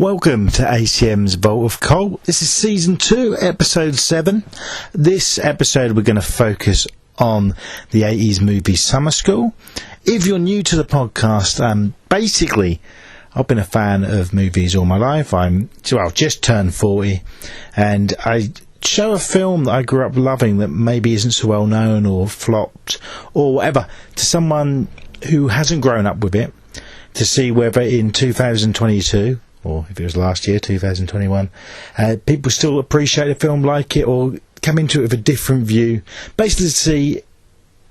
Welcome to ACM's Vault of Cult. This is Season 2, Episode 7. This episode we're going to focus on the 80s movie Summer School. If you're new to the podcast, basically I've been a fan of movies all my life. Just turned 40, and I show a film that I grew up loving that maybe isn't so well known or flopped or whatever to someone who hasn't grown up with it, to see whether in 2022, or if it was last year, 2021, people still appreciate a film like it or come into it with a different view, basically to see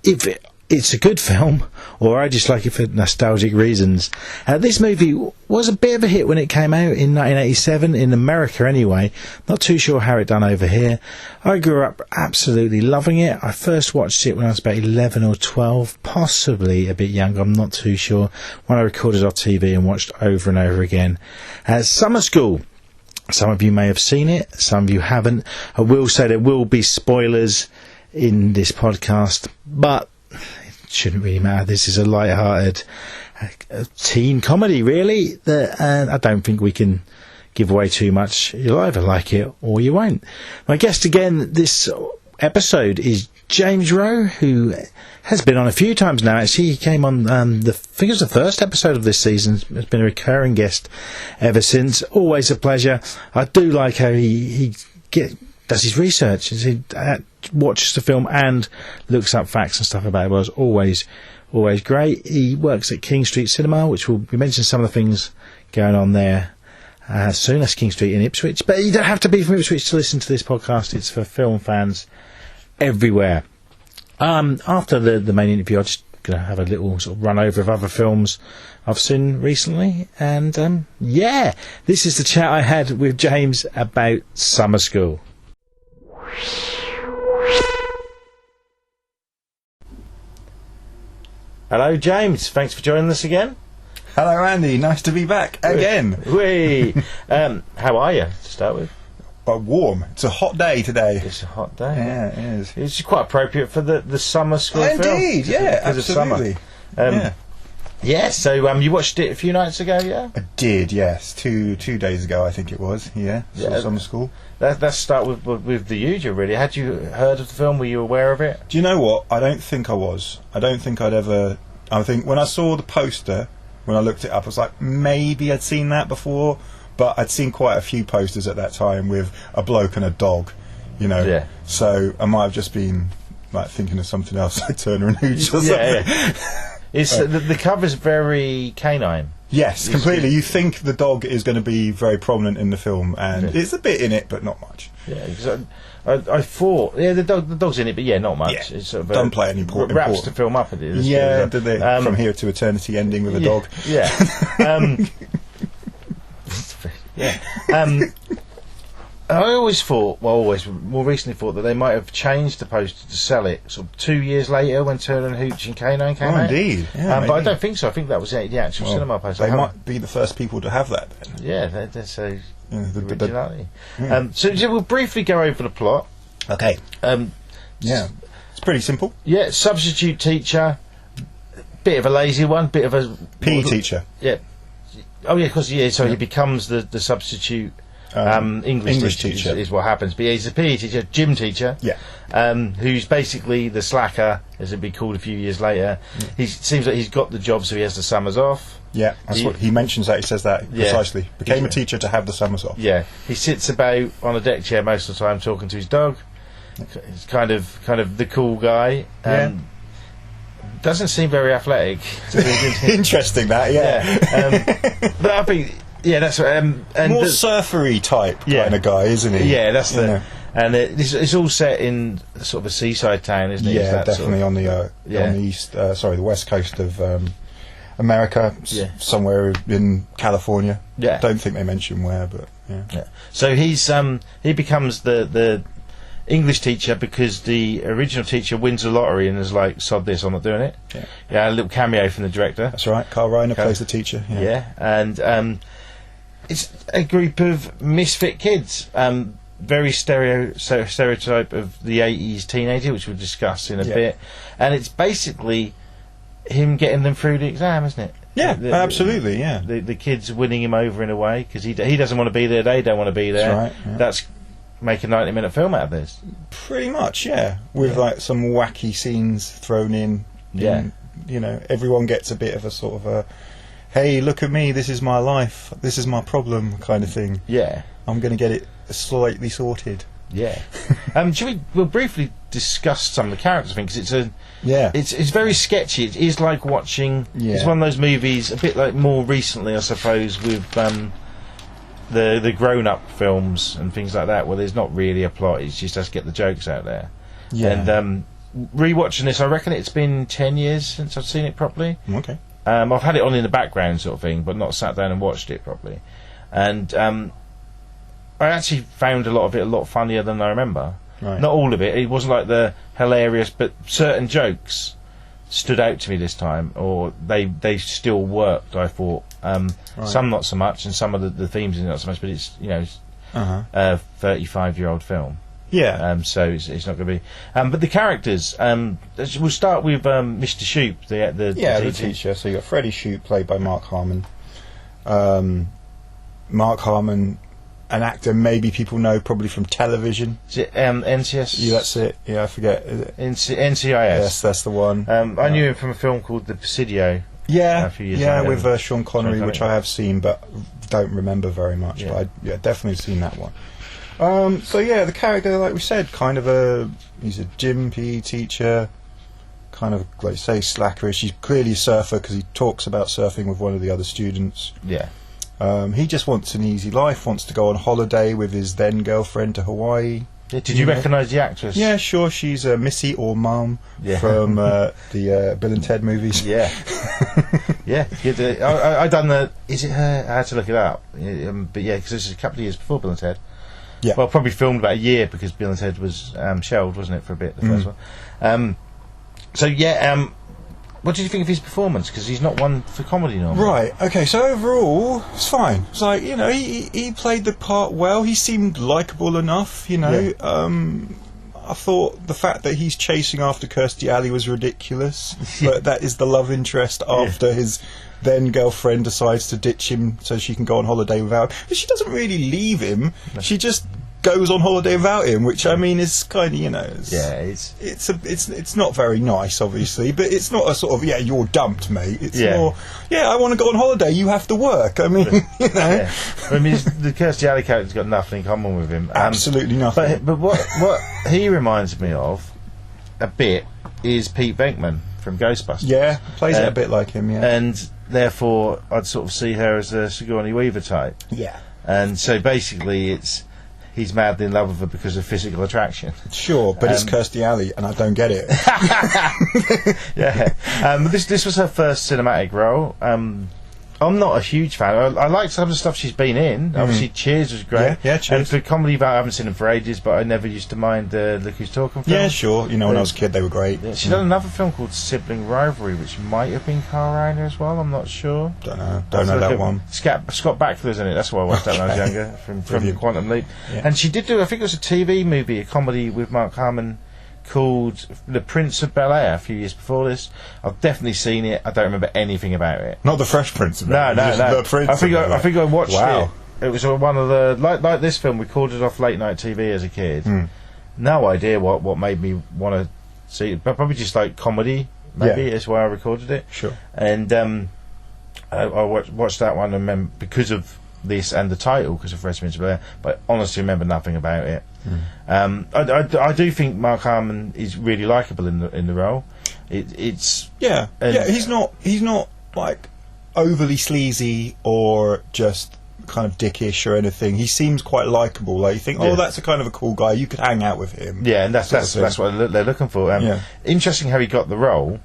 if it's a good film or I just like it for nostalgic reasons. This movie was a bit of a hit when it came out in 1987, in America anyway. Not too sure how it done over here. I grew up absolutely loving it. I first watched it when I was about 11 or 12, possibly a bit younger, I'm not too sure, when I recorded off TV and watched over and over again. Summer School. Some of you may have seen it, some of you haven't. I will say there will be spoilers in this podcast, but it shouldn't really matter. This is a light-hearted teen comedy, really, that I don't think we can give away too much. You'll either like it or you won't. My guest again this episode is James Rowe, who has been on a few times now. Actually, he came on I think it was the first episode of this season. Has been a recurring guest ever since. Always a pleasure. I do like how he does his research. He watches the film and looks up facts and stuff about it. Well, it's always great. He works at King Street Cinema, which will be mentioning some of the things going on there soon. That's King Street in Ipswich. But you don't have to be from Ipswich to listen to this podcast. It's for film fans everywhere. After the main interview, I'm just going to have a little sort of run over of other films I've seen recently. And this is the chat I had with James about Summer School. Hello, James. Thanks for joining us again. Hello, Andy. Nice to be back again. How are you, to start with? Warm. It's a hot day today. It's a hot day. Yeah, it is. It's quite appropriate for the Summer School film. Indeed, yeah, absolutely. So you watched it a few nights ago, yeah? I did, yes. Two days ago, I think it was. Yeah, Summer School. Let's start with the usual, really. Had you heard of the film? Were you aware of it? Do you know what? I don't think I was. I don't think I'd ever... I think when I saw the poster, when I looked it up, I was like, maybe I'd seen that before, but I'd seen quite a few posters at that time with a bloke and a dog, you know. Yeah. So I might have just been like thinking of something else, like Turner and Hooch or something. Yeah. It's the cover's very canine. Yes, completely. You think the dog is going to be very prominent in the film, and it's a bit in it, but not much. Yeah, because I thought, the dog's in it, but not much. Yeah. it's sort of don't play any important. Wraps the film up. Did they? From Here to Eternity ending with a dog. I always thought, more recently thought that they might have changed the poster to sell it sort of 2 years later when Turner and Hooch and Canine came out. Indeed. Yeah, but I don't think so. I think that was the actual cinema poster. They might be the first people to have that then. Yeah, that's originality. So we'll briefly go over the plot. Okay. It's pretty simple. Yeah, substitute teacher, bit of a lazy one, bit of a... PE teacher. Yeah. Oh, yeah, because, so he becomes the substitute... English teacher is what happens, but he's a PE teacher, gym teacher, who's basically the slacker, as it'd be called a few years later. He seems like he's got the job, so he has the summers off. Yeah, that's what he mentions. That he says that precisely. Became a teacher to have the summers off. Yeah, he sits about on a deck chair most of the time talking to his dog. He's kind of the cool guy. Doesn't seem very athletic. Interesting that, but I think. Yeah, that's and more surfery type kind of guy, isn't he? Yeah, that's and it's all set in sort of a seaside town, isn't it? Yeah, definitely on the east, the west coast of America, somewhere in California. Yeah, don't think they mention where, but yeah. So he becomes the English teacher because the original teacher wins the lottery and is like, sod this, I'm not doing it. Yeah, a little cameo from the director. That's right. Carl Reiner plays the teacher. Yeah, and it's a group of misfit kids, very stereotype of the 80s teenager, which we'll discuss in a bit, and it's basically him getting them through the exam, isn't it? Yeah, absolutely. Yeah, the kids winning him over in a way because he doesn't want to be there. They don't want to be there. That's right. Yeah. That's make a 90-minute film out of this. Pretty much, yeah. With like some wacky scenes thrown in. Yeah. You know, everyone gets a bit of a sort of a, hey, look at me, this is my life, this is my problem kind of thing. Yeah. I'm going to get it slightly sorted. Yeah. We'll briefly discuss some of the characters, I think, because it's very sketchy. It is like watching. Yeah. It's one of those movies, a bit like more recently, I suppose, with the grown-up films and things like that, where there's not really a plot. It's just us get the jokes out there. Yeah. And rewatching this, I reckon it's been 10 years since I've seen it properly. Okay. I've had it on in the background, sort of thing, but not sat down and watched it properly. And I actually found a lot of it a lot funnier than I remember. Right. Not all of it. It wasn't like the hilarious, but certain jokes stood out to me this time, or they still worked. I thought some not so much, and some of the themes not so much. But it's a 35-year-old film. Yeah. So it's not going to be. But the characters. We'll start with Mr. Shoop, the teacher. So you got Freddie Shoop, played by Mark Harmon. Mark Harmon, an actor maybe people know probably from television. Is it NCS? Yeah, that's it. Yeah, I forget. Is it? NCIS. Yes, that's the one. I knew him from a film called The Presidio. Yeah, a few years ago. with Sean Connery, which I have seen but don't remember very much. Yeah. But I definitely seen that one. So yeah, the character, like we said, he's a gym PE teacher, kind of like say slackerish. He's clearly a surfer because he talks about surfing with one of the other students. Yeah. He just wants an easy life, wants to go on holiday with his then girlfriend to Hawaii. Yeah, did you recognise the actress? Yeah, sure. She's Missy or Mum from the Bill and Ted movies. Yeah. Yeah. I done the. Is it her? I had to look it up. But yeah, because this is a couple of years before Bill and Ted. Yeah. Well, probably filmed about a year because Bill and Ted was shelved, wasn't it, for a bit, the first one? What did you think of his performance? Because he's not one for comedy normally. Right, okay, so overall, it's fine. It's like, he played the part well. He seemed likeable enough, Yeah. I thought the fact that he's chasing after Kirstie Alley was ridiculous. But that is the love interest after his then girlfriend decides to ditch him so she can go on holiday without him. But she doesn't really leave him. No. She just goes on holiday without him, which I mean is kind of it's not very nice, obviously, but it's not a sort of you're dumped, mate. It's more I want to go on holiday. You have to work. I mean, Yeah. I mean, the Kirstie Alley character's got nothing in common with him. Absolutely nothing. But what he reminds me of a bit is Pete Venkman from Ghostbusters. Yeah, plays it a bit like him. Yeah, and therefore I'd sort of see her as a Sigourney Weaver type. Yeah, and so basically he's madly in love with her because of physical attraction. Sure, but it's Kirstie Alley, and I don't get it. Yeah. This was her first cinematic role. I'm not a huge fan. I like some of the stuff she's been in. Obviously, Cheers was great. Yeah, Cheers. And for comedy, I haven't seen them for ages, but I never used to mind Look Who's Talking film. Yeah, sure. When I was a kid, they were great. Yeah, she's done another film called Sibling Rivalry, which might have been Carl Reiner as well. I'm not sure. Don't know that one. Scott Bakula's in it. That's why I watched that when I was younger, from Quantum Leap. Yeah. And she did do, I think it was a TV movie, a comedy with Mark Harmon, called The Prince of Bel-Air a few years before this. I've definitely seen it. I don't remember anything about it. Not The Fresh Prince of Bel-Air. No. The Prince I think I watched it. It was one of the like this film recorded off late night TV as a kid. No idea what made me want to see it, but probably just like comedy. Maybe is why I recorded it. Sure. And I watched that one and remember because of this and the title because of Fresh Prince of Bel-Air, but honestly remember nothing about it. I do think Mark Harmon is really likeable in the role. He's not like overly sleazy or just kind of dickish or anything. He seems quite likeable. Like you think, that's a kind of a cool guy. You could hang out with him. Yeah, and that's what they're looking for. Interesting how he got the role.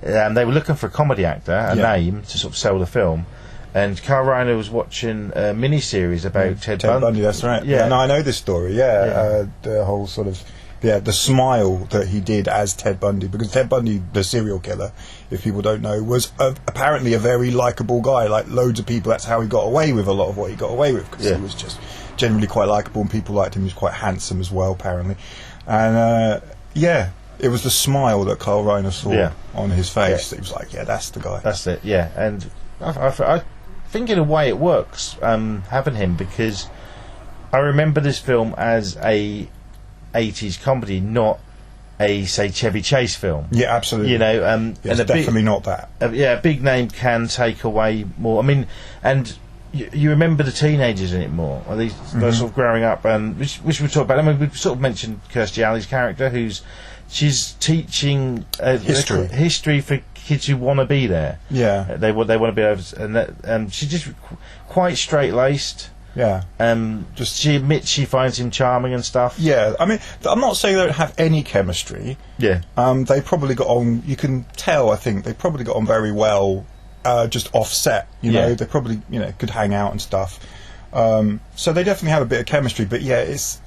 They were looking for a comedy actor, a name to sort of sell the film. And Carl Reiner was watching a mini-series about Ted Bundy. That's right. Yeah, no, I know this story. The whole sort of the smile that he did as Ted Bundy, because Ted Bundy, the serial killer, if people don't know, was apparently a very likeable guy. Like loads of people, that's how he got away with a lot of what he got away with, because he was just generally quite likeable and people liked him. He was quite handsome as well, apparently. And it was the smile that Carl Reiner saw Yeah. on his face. He was like, yeah, that's the guy. That's it, yeah. And I think in a way it works, having him, because I remember this film as a 80s comedy, not a, say, Chevy Chase film. Yeah, absolutely. You know, Yeah, and it's definitely not that. A big name can take away more. I mean, and you remember the teenagers in it more. Or these they're sort of growing up, and which we talk about. I mean, we sort of mentioned Kirstie Alley's character, she's teaching history for kids who want to be there. Yeah, they want to be over, and she's just quite straight laced. Yeah. Just she admits she finds him charming and stuff. Yeah, I mean, I'm not saying they don't have any chemistry. Yeah. They probably got on. You can tell. I think they probably got on very well. Just offset. You know, they probably could hang out and stuff. So they definitely have a bit of chemistry. But yeah, it's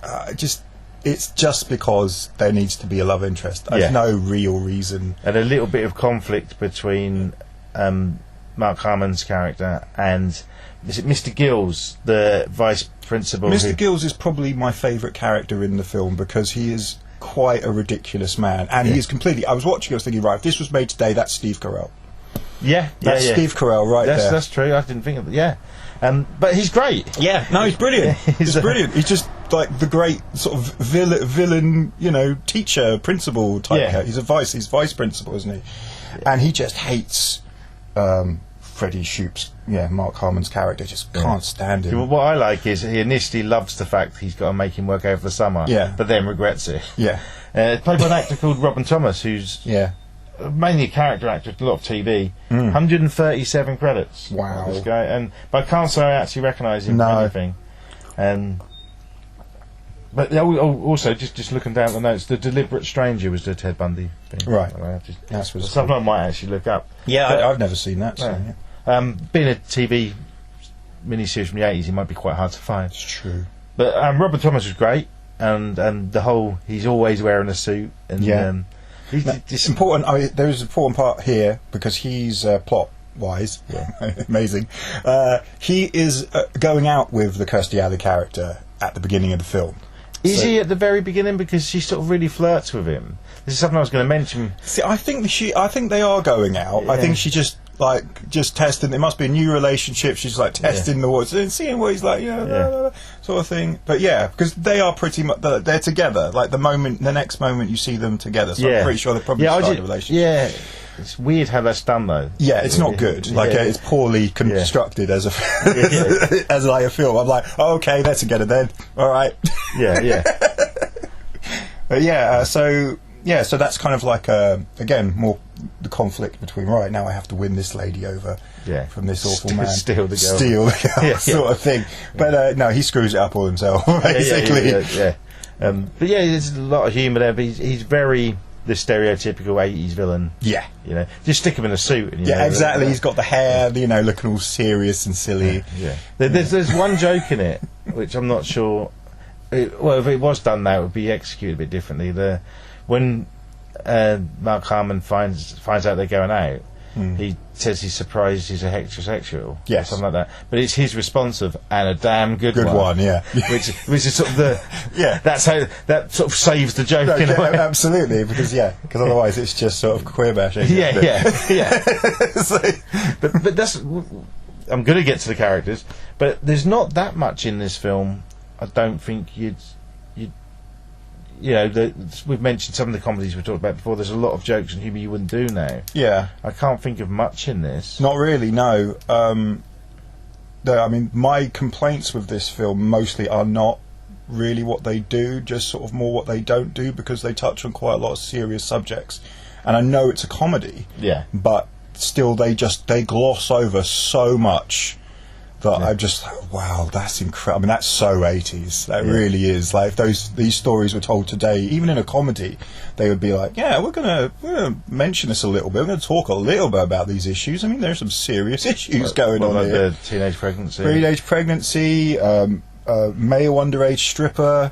just because there needs to be a love interest. There's no real reason. And a little bit of conflict between Mark Harmon's character and. Is it Mr. Gills, the vice principal? Mr. Gills is probably my favourite character in the film because he is quite a ridiculous man, and he is completely. I was watching, I was thinking, right, if this was made today, that's Steve Carell. That's Steve Carell there. That's true. I didn't think of it. Yeah, but he's great. Yeah, no, he's brilliant. He's brilliant. He's just like the great sort of villain, teacher, principal type character. He's vice principal, isn't he? Yeah. And he just hates. Freddie Shoup's, Mark Harmon's character, just can't stand him. What I like is he initially loves the fact he's got to make him work over the summer, but then regrets it. Yeah. Played by an actor called Robin Thomas, who's mainly a character actor, a lot of TV. 137 credits. Wow. This guy, but I can't say I actually recognise him from anything. But also, just looking down the notes, The Deliberate Stranger was the Ted Bundy thing. Right. That's something I might actually look up. Yeah, I've never seen that. So, being a TV miniseries from the 80s, it might be quite hard to find. It's true. But Robert Thomas was great, and the whole, he's always wearing a suit. And, it's important. I mean, there is an important part here, because he's plot-wise, amazing. He is going out with the Kirstie Alley character at the beginning of the film. Is he at the very beginning? Because she sort of really flirts with him. This is something I was going to mention. See, I think they are going out. I think she just testing. It must be a new relationship. She's like testing the waters and seeing what he's like, sort of thing. But because they are pretty much they're together. Like the next moment you see them together. So I'm pretty sure they probably started a relationship. Yeah. It's weird how that's done, though. Yeah, it's not good. It's poorly constructed as as like a film. I'm like, okay, they're together then. All right. Yeah. But so that's kind of like again more the conflict between right now I have to win this lady over from this awful man, steal the girl, sort of thing. But no, he screws it up all himself basically. But there's a lot of humour there. But he's very. The stereotypical 80s villain. Yeah. Just stick him in a suit. And, exactly. He's got the hair, looking all serious and silly. Yeah. There's one joke in it, which I'm not sure... if it was done now, it would be executed a bit differently. When Mark Harmon finds out they're going out, he says he's surprised he's a heterosexual. Yes. Or something like that. But it's his response of, and a damn good one. Yeah. which is sort of the... that's how... That sort of saves the joke in a way. Absolutely, because otherwise it's just sort of queer bashing. Yeah. But that's... I'm going to get to the characters, but there's not that much in this film. I don't think we've mentioned some of the comedies we talked about before. There's a lot of jokes and humour you wouldn't do now. Yeah. I can't think of much in this. Not really, no. I mean, my complaints with this film mostly are not really what they do, just sort of more what they don't do, because they touch on quite a lot of serious subjects. And I know it's a comedy, but still they gloss over so much that I'm just like, wow, that's incredible. I mean, that's so 80s. That really is. Like, if these stories were told today, even in a comedy, they would be like, we're gonna mention this a little bit. We're gonna talk a little bit about these issues. I mean, there's some serious issues going on like here. The teenage pregnancy, male underage stripper,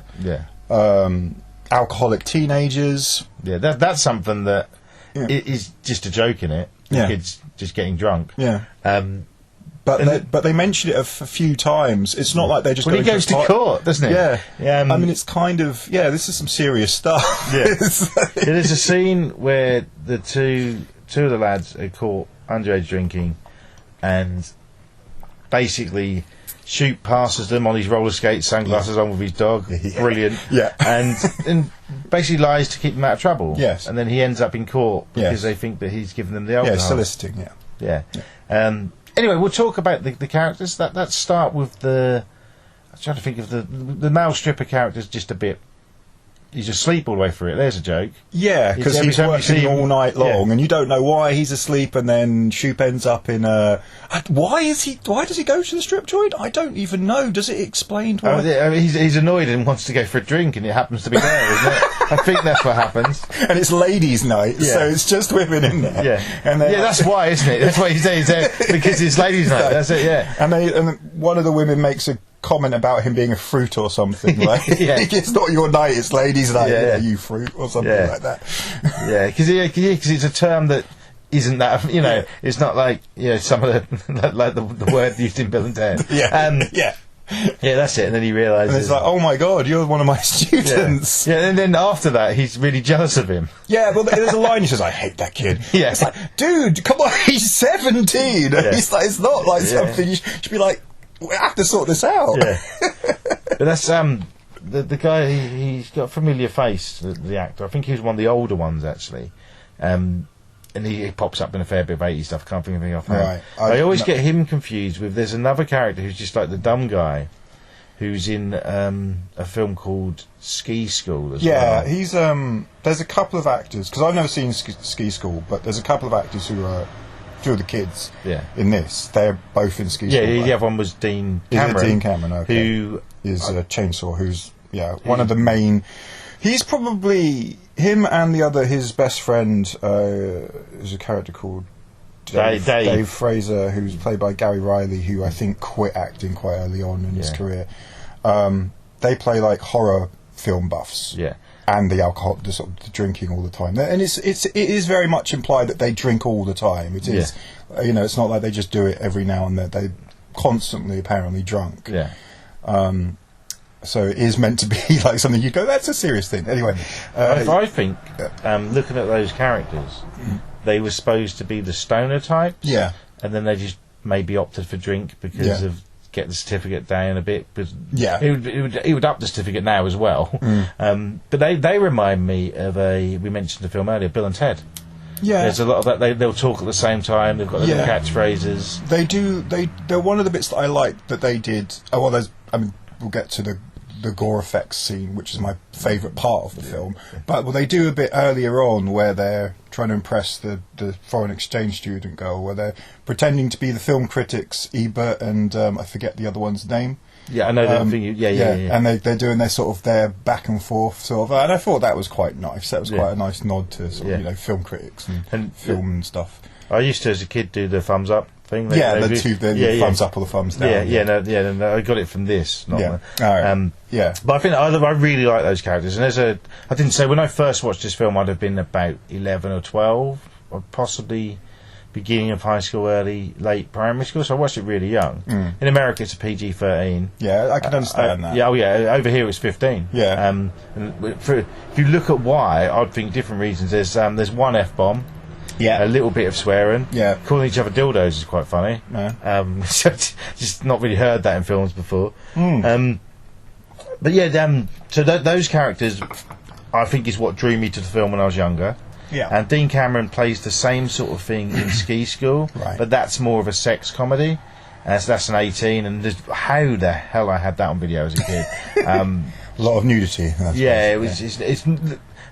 alcoholic teenagers. Yeah, that's something that is just a joke in it. The kids just getting drunk. Yeah. but they mention it a few times. It's not like they just. Well, he goes to court, doesn't he? Yeah. Yeah. I mean, it's kind of this is some serious stuff. Yeah. There's a scene where the two of the lads are caught underage drinking, and basically Shoot passes them on his roller skates, sunglasses on with his dog. Brilliant. Yeah. And basically lies to keep them out of trouble. Yes. And then he ends up in court because they think that he's given them the alcohol. Yeah, soliciting. Yeah. Anyway, we'll talk about the characters. Let's start with the. I'm trying to think of the male stripper character's just a bit. He's asleep all the way through it. There's a joke. Yeah, because he's working all night long, and you don't know why he's asleep. And then Shoop ends up in a. Why does he go to the strip joint? I don't even know. Does it explain why? I mean, he's annoyed and wants to go for a drink, and it happens to be there, isn't it? I think that's what happens. And it's ladies' night, so it's just women in there. Yeah, and that's why, isn't it? That's why he's there because it's ladies' night. That's it. Yeah. And one of the women makes a comment about him being a fruit or something. Like, it's not your night, it's ladies' night. You fruit or something like that. Yeah, because it's a term that isn't that. It's not like some of the word used in Bill and Ted. Yeah, that's it. And then he realises. And it's like, oh my god, you're one of my students. Yeah, and then after that, he's really jealous of him. Yeah, well, there's a line he says, I hate that kid. Yeah. It's like, dude, come on, he's 17. Yeah. He's like, it's not like something you should be like, we have to sort this out. Yeah. But that's the guy. He's got a familiar face. The actor. I think he was one of the older ones actually. And he pops up in a fair bit of 80s stuff. Can't think of anything offhand. Right. I always get him confused with. There's another character who's just like the dumb guy, who's in a film called Ski School as well. Yeah, he's there's a couple of actors because I've never seen Ski School, but there's a couple of actors who are. Two of the kids in this, they're both in Ski School. Yeah, the other one was Dean Cameron. Dean Cameron, okay. Who is a Chainsaw, who's one of the main. He's probably him and his best friend is a character called Dave Fraser, who's played by Gary Riley, who I think quit acting quite early on in his career. They play like horror film buffs. Yeah. And the alcohol, the drinking all the time, and it is very much implied that they drink all the time. It is, it's not like they just do it every now and then. They're constantly apparently drunk. Yeah. So it is meant to be like something you go, that's a serious thing. Anyway, I think looking at those characters, they were supposed to be the stoner types. Yeah. And then they just maybe opted for drink because of. Get the certificate down a bit, but he would up the certificate now as well. But they remind me of we mentioned the film earlier, Bill and Ted. Yeah, there's a lot of that. They'll talk at the same time. They've got their little catchphrases. They do. They're one of the bits that I like that they did. Oh well, we'll get to the gore effects scene, which is my favourite part of the film. But they do a bit earlier on where they're trying to impress the foreign exchange student girl, where they're pretending to be the film critics, Ebert and I forget the other one's name. Yeah, I know that thing. Yeah. And they're doing their back and forth sort of, and I thought that was quite nice. That was quite a nice nod to film critics and film and stuff. I used to, as a kid, do the thumbs up thing. The thumbs up or the thumbs down. No, I got it from this. Not But I think I really like those characters. And I didn't say when I first watched this film, I'd have been about 11 or 12, or possibly beginning of high school, late primary school. So I watched it really young. In America, it's a PG-13. Yeah, I can understand that. Over here it's 15. Yeah. And if you look at why, I'd think different reasons. There's one F-bomb. Yeah, a little bit of swearing. Yeah, calling each other dildos is quite funny. Yeah. Just not really heard that in films before. But so those characters, I think, is what drew me to the film when I was younger. Yeah, and Dean Cameron plays the same sort of thing in Ski School, but that's more of a sex comedy. So that's an 18, and how the hell I had that on video as a kid. A lot of nudity. It was. It's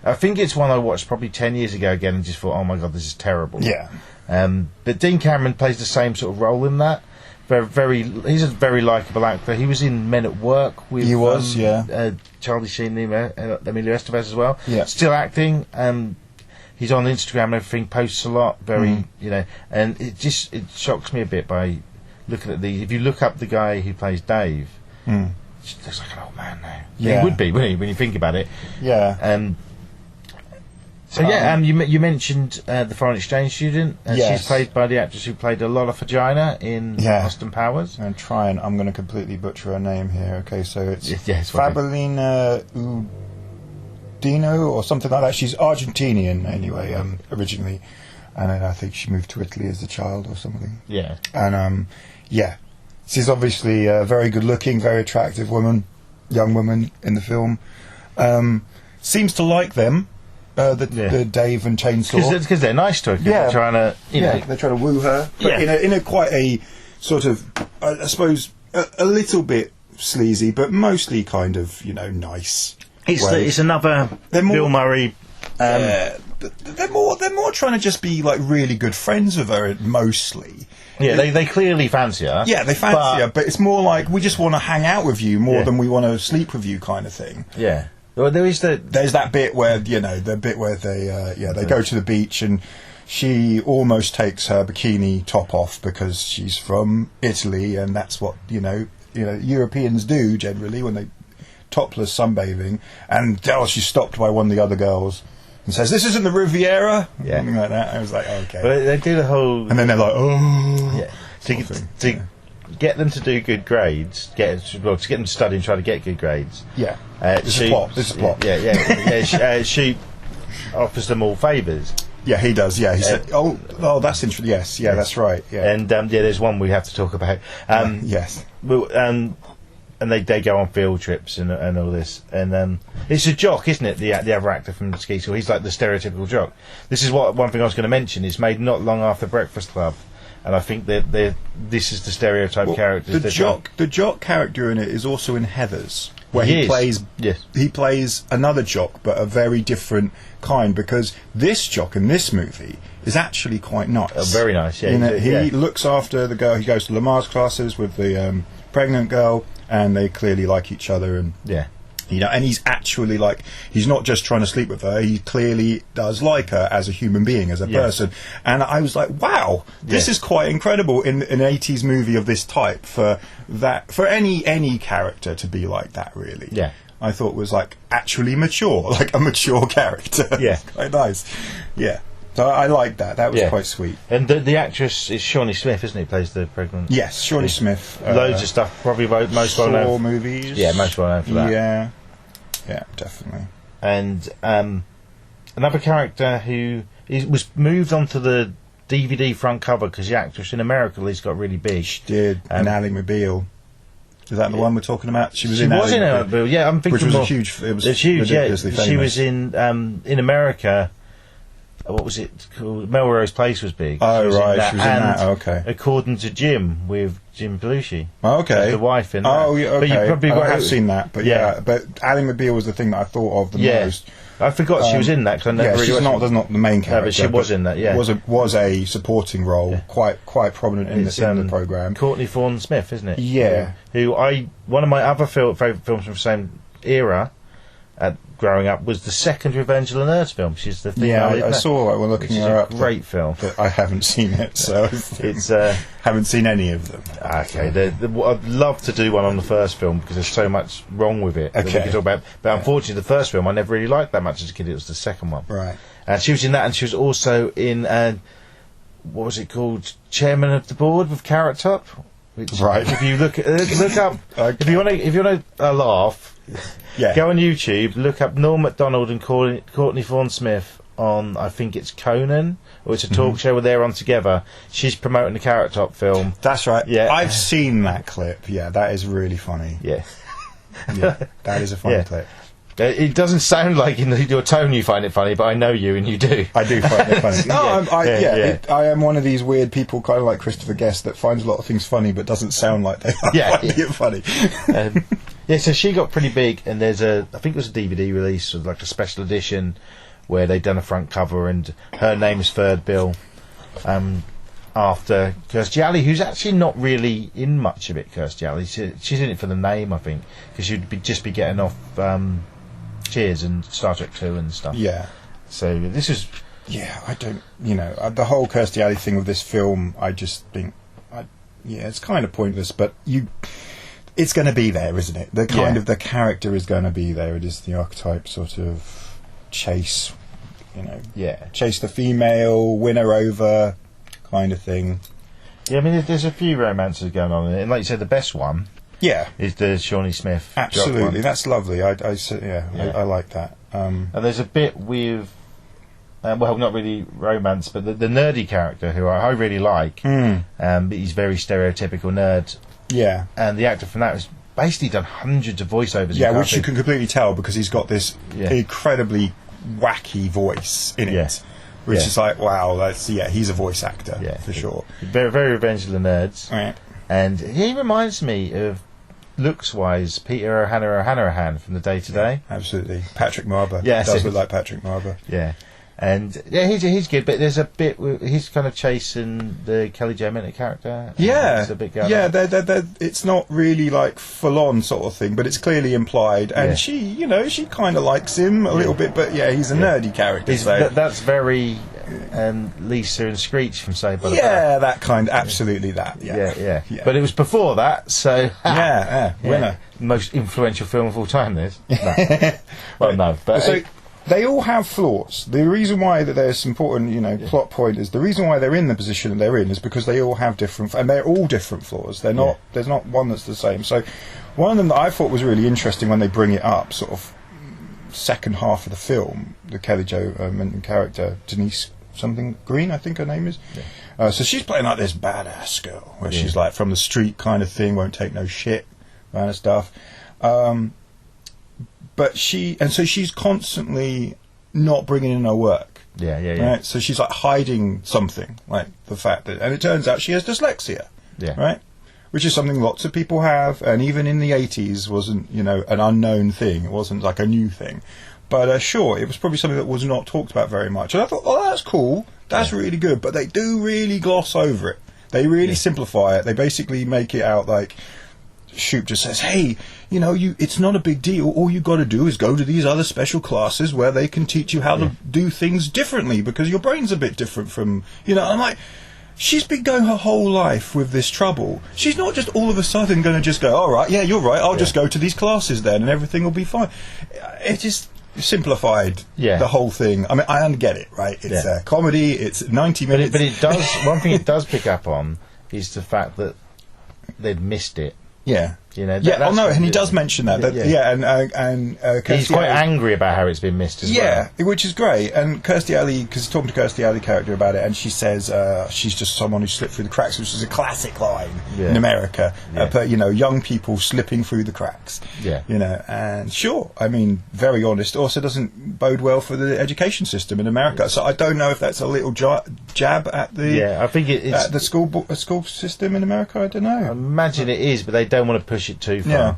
I think it's one I watched probably 10 years ago again and just thought, oh my god, this is terrible. Yeah. But Dean Cameron plays the same sort of role in that. He's a very likeable actor. He was in Men at Work with Charlie Sheen and Emilio Estevez as well. Yeah. Still acting. He's on Instagram and everything, posts a lot. And it shocks me a bit by looking at these. If you look up the guy who plays Dave, he looks like an old man now. Yeah. He would be, wouldn't he, when you think about it? Yeah. So you mentioned the foreign exchange student. Yes. She's played by the actress who played a lot of vagina in Austin Powers. I'm going to completely butcher her name here. Okay, so it's Fabelina Udino or something like that. She's Argentinian anyway, originally, and then I think she moved to Italy as a child or something. Yeah. And she's obviously a very good-looking, very attractive young woman in the film. Seems to like them. The Dave and Chainsaw, because they're nice to her. They're trying to, they're trying to woo her, but in a quite a sort of, I suppose, a little bit sleazy, but mostly kind of nice. It's another Bill Murray. They're more trying to just be like really good friends with her mostly. Yeah, they clearly fancy her. Yeah, they fancy her, but it's more like we just want to hang out with you more than we want to sleep with you, kind of thing. Yeah. Well, there's that bit where they go to the beach and she almost takes her bikini top off because she's from Italy, and that's what Europeans do generally when they topless sunbathing, and she's stopped by one of the other girls and says, "This isn't the Riviera," something like that. I was like, okay. But they do the whole, and then they're like, oh, to get them to do good grades, to get them to study and try to get good grades. Yeah, it's a plot. Yeah. She offers them all favours. Yeah, he does. Yeah, he said, "Oh, that's interesting." Yes, that's right. Yeah, and there's one we have to talk about. Yes. Well, and they go on field trips and all this, and it's a jock, isn't it? The other actor from Skeetal, he's like the stereotypical jock. This is one thing I was going to mention. It's made not long after Breakfast Club. And I think that this is the stereotype character. The jock character in it is also in Heathers, where he plays another jock, but a very different kind. Because this jock in this movie is actually quite nice. Very nice. Yeah, he looks after the girl. He goes to Lamar's classes with the pregnant girl, and they clearly like each other. And and he's actually he's not just trying to sleep with her, he clearly does like her as a human being, as a person. And I was like, wow, this is quite incredible in an 80s movie of this type for any character to be like that, really. Yeah. I thought was actually mature, like a mature character. Yeah. Quite nice. Yeah. So I liked that. That was quite sweet. And the actress is Shawnee Smith, isn't it? Plays the pregnant. Yes, Shawnee Smith. Loads of stuff. Probably most well known. Saw movies. Yeah, most well known for that. Yeah, definitely. And another character who was moved onto the DVD front cover because the actress in America at least got really big. She did. And Ally McBeal. Is that the one we're talking about? She was in Ally McBeal. Yeah, I'm thinking. Which was huge. It was huge. Ridiculously famous. She was in America. What was it called? Melrose Place was big. Oh, right. She was in that. Okay. According to Jim, with Jim Belushi. Oh, okay. The wife in that. Oh, yeah, okay. But you probably I have seen that, but but Ally McBeal was the thing that I thought of the most. I forgot she was in that because I never really she's not the main character. No, but she was in that. Yeah, was a supporting role, quite prominent in the program. Courtney Thorne Smith, isn't it? Yeah. One of my other favourite films from the same era. Growing up was the second Revenge of the Nerds film. She's the thing. Yeah, I saw it when looking her up. Great film. But I haven't seen it, so it's haven't seen any of them. Okay, I'd love to do one on the first film because there's so much wrong with it that we can talk about. But unfortunately, the first film I never really liked that much as a kid. It was the second one. Right. And she was in that, and she was also in what was it called? Chairman of the Board with Carrot Top. Right. If you look up, if you want to laugh. Yeah. Go on YouTube, look up Norm Macdonald and Courtney Thorne Smith on, I think it's Conan, or it's a talk show where they're on together. She's promoting the Carrot Top film. That's right. Yeah. I've seen that clip. Yeah, that is really funny. Yeah. Yeah, that is a funny clip. It doesn't sound like in your tone you find it funny, but I know you and you do. I do find it funny. I am one of these weird people, kind of like Christopher Guest, that finds a lot of things funny but doesn't sound like they are finding it funny. So she got pretty big, and I think it was a DVD release, or like a special edition, where they'd done a front cover, and her name is third bill after Kirstie Alley, who's actually not really in much of it. Kirstie Alley, she's in it for the name, I think, because she'd just be getting off Cheers and Star Trek 2 and stuff. Yeah. So this is. Yeah, I don't. The whole Kirstie Alley thing with this film, I just think, it's kind of pointless, but it's going to be there, isn't it? The character is going to be there. It is the archetype sort of chase chase the female, win her over, kind of thing. Yeah, I mean, there's a few romances going on in it, and like you said, the best one is the Shawnee Smith. Absolutely, that's lovely. I like that. And there's a bit with, well, not really romance, but the nerdy character who I really like. But he's very stereotypical nerd. Yeah, and the actor from that has basically done hundreds of voiceovers. Yeah, which you can completely tell because he's got this incredibly wacky voice in it. Which is like, wow, he's a voice actor for sure. Very, very Revenge of the Nerds. Right. And he reminds me of, looks-wise, Peter O'Hanrahan from The Day Today. Absolutely. Patrick Marber. Yeah, does look like Patrick Marber. Yeah. And he's good, but there's a bit he's kind of chasing the Kelly Jo Minter character. Yeah, a bit going it's not really like full-on sort of thing, but it's clearly implied. And she kind of likes him a little bit, but he's a nerdy character. That's very Lisa and Screech from Saved by the Bell. That kind, absolutely that. Yeah. But it was before that, so winner, most influential film of all time. This, but. They all have flaws. The reason why that there's important, plot point is the reason why they're in the position that they're in is because they all have different, and they're all different flaws. They're not. There's not one that's the same. So, one of them that I thought was really interesting when they bring it up, sort of second half of the film, the Kelly Jo Minter character, Denise something Green, I think her name is. Yeah. So she's playing like this badass girl, where she's like from the street kind of thing, won't take no shit, kind of stuff. But so she's constantly not bringing in her work. Yeah. Right? So she's like hiding something, like the fact that, and it turns out she has dyslexia. Yeah. Right? Which is something lots of people have, and even in the 80s wasn't, an unknown thing. It wasn't like a new thing. But sure, it was probably something that was not talked about very much. And I thought, that's cool. That's really good. But they do really gloss over it. They really simplify it. They basically make it out like Shoop just says, hey, it's not a big deal. All you got to do is go to these other special classes where they can teach you how to do things differently because your brain's a bit different from, I'm like, she's been going her whole life with this trouble. She's not just all of a sudden going to just go, all right, you're right, I'll just go to these classes then and everything will be fine. It just simplified the whole thing. I mean, I get it, right? It's a comedy, it's 90 minutes. But it does, one thing it does pick up on is the fact that they'd missed it. Yeah. And he does mention that. He's quite angry about how it's been missed as well. Yeah, which is great. And Kirstie Alley, because he's talking to Kirstie Alley character about it, and she says she's just someone who slipped through the cracks, which is a classic line in America. But young people slipping through the cracks. Yeah. And sure, I mean, very honest. Also, doesn't bode well for the education system in America. So I don't know if that's a little jab at the I think it's at the school system in America. I don't know. I imagine it is, but they don't want to push it too far. Yeah.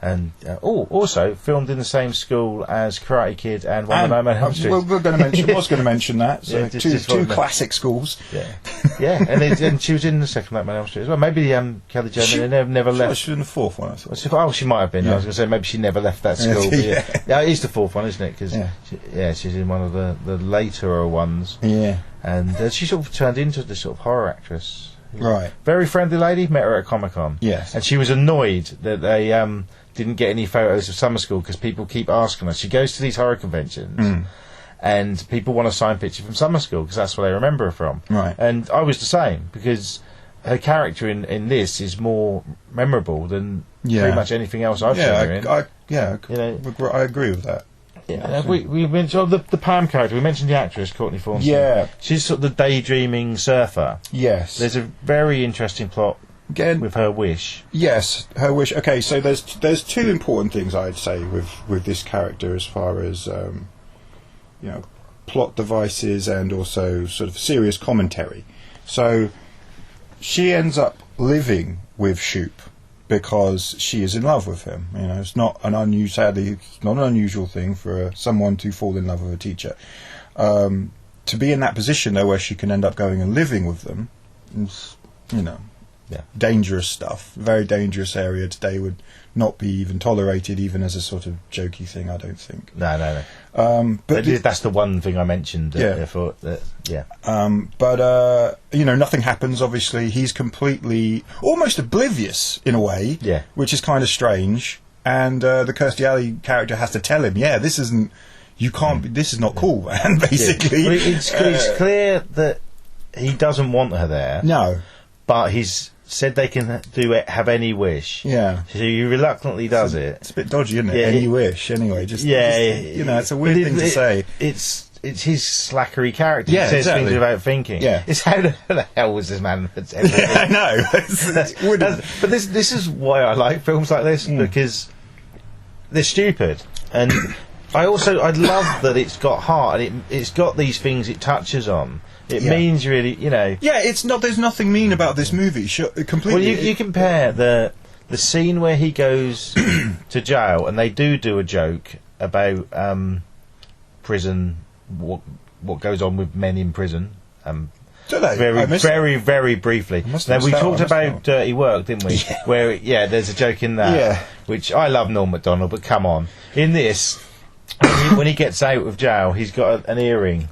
And also filmed in the same school as Karate Kid and One Nightmare on Elm Street. Was going to mention that. So two classic schools. Yeah. And she was in the second Nightmare on Elm Street as well. Maybe Kelly Jo Minter never left. She was in the fourth one. I thought. She might have been. I was going to say maybe she never left that school. It is the fourth one, isn't it? Because she's in one of the later ones. Yeah. And she sort of turned into this sort of horror actress. Right. Very friendly lady. Met her at Comic-Con. Yes. And she was annoyed that they didn't get any photos of summer school because people keep asking her. She goes to these horror conventions and people want a signed picture from summer school because that's where they remember her from. Right. And I was the same because her character in this is more memorable than pretty much anything else I've seen her in. I agree with that. Yeah, we mentioned the Pam character. We mentioned the actress Courtney Thornton. Yeah, she's sort of the daydreaming surfer. Yes, there's a very interesting plot with her wish. Yes, her wish. Okay, so there's two important things I'd say with this character as far as plot devices and also sort of serious commentary. So she ends up living with Shoop because she is in love with him. It's not an unusual thing for someone to fall in love with a teacher. To be in that position though, where she can end up going and living with them, is, dangerous stuff. Very dangerous area. Today would not be even tolerated, even as a sort of jokey thing. I don't think. No. But that's the one thing I mentioned. But nothing happens. Obviously, he's completely, almost oblivious in a way. Yeah. Which is kind of strange. And the Kirstie Alley character has to tell him, this isn't. you can't be, this is not cool, man, basically. Well, it's clear that he doesn't want her there. No. But he's said they can have any wish. Yeah. So he reluctantly does it. It's a bit dodgy, isn't it? Any wish, anyway. Just it's a weird thing to say. It's his slackery character. Yeah, he says exactly. things without thinking. Yeah. It's how the hell was this man? I know. But this is why I like films like this, because they're stupid. And I love that it's got heart, and it's got these things it touches on. It means really, Yeah, it's not. There's nothing mean about this movie. Completely. Well, you compare the scene where he goes to jail, and they do a joke about prison, what goes on with men in prison. Do they? Very briefly. Now, we talked about Dirty Work, didn't we? Where there's a joke in that, which I love Norm Macdonald, but come on, in this, when he gets out of jail, he's got an earring.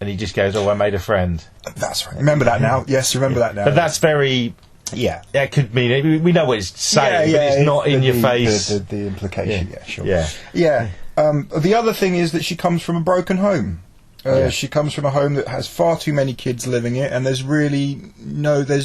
And he just goes, "Oh, I made a friend." That's right. Remember that now? Yes, remember that now. But that's very... Yeah. That could mean... We know what it's saying, but it's not in your face. The implication, sure. Yeah. The other thing is that she comes from a broken home. She comes from a home that has far too many kids living it, and there's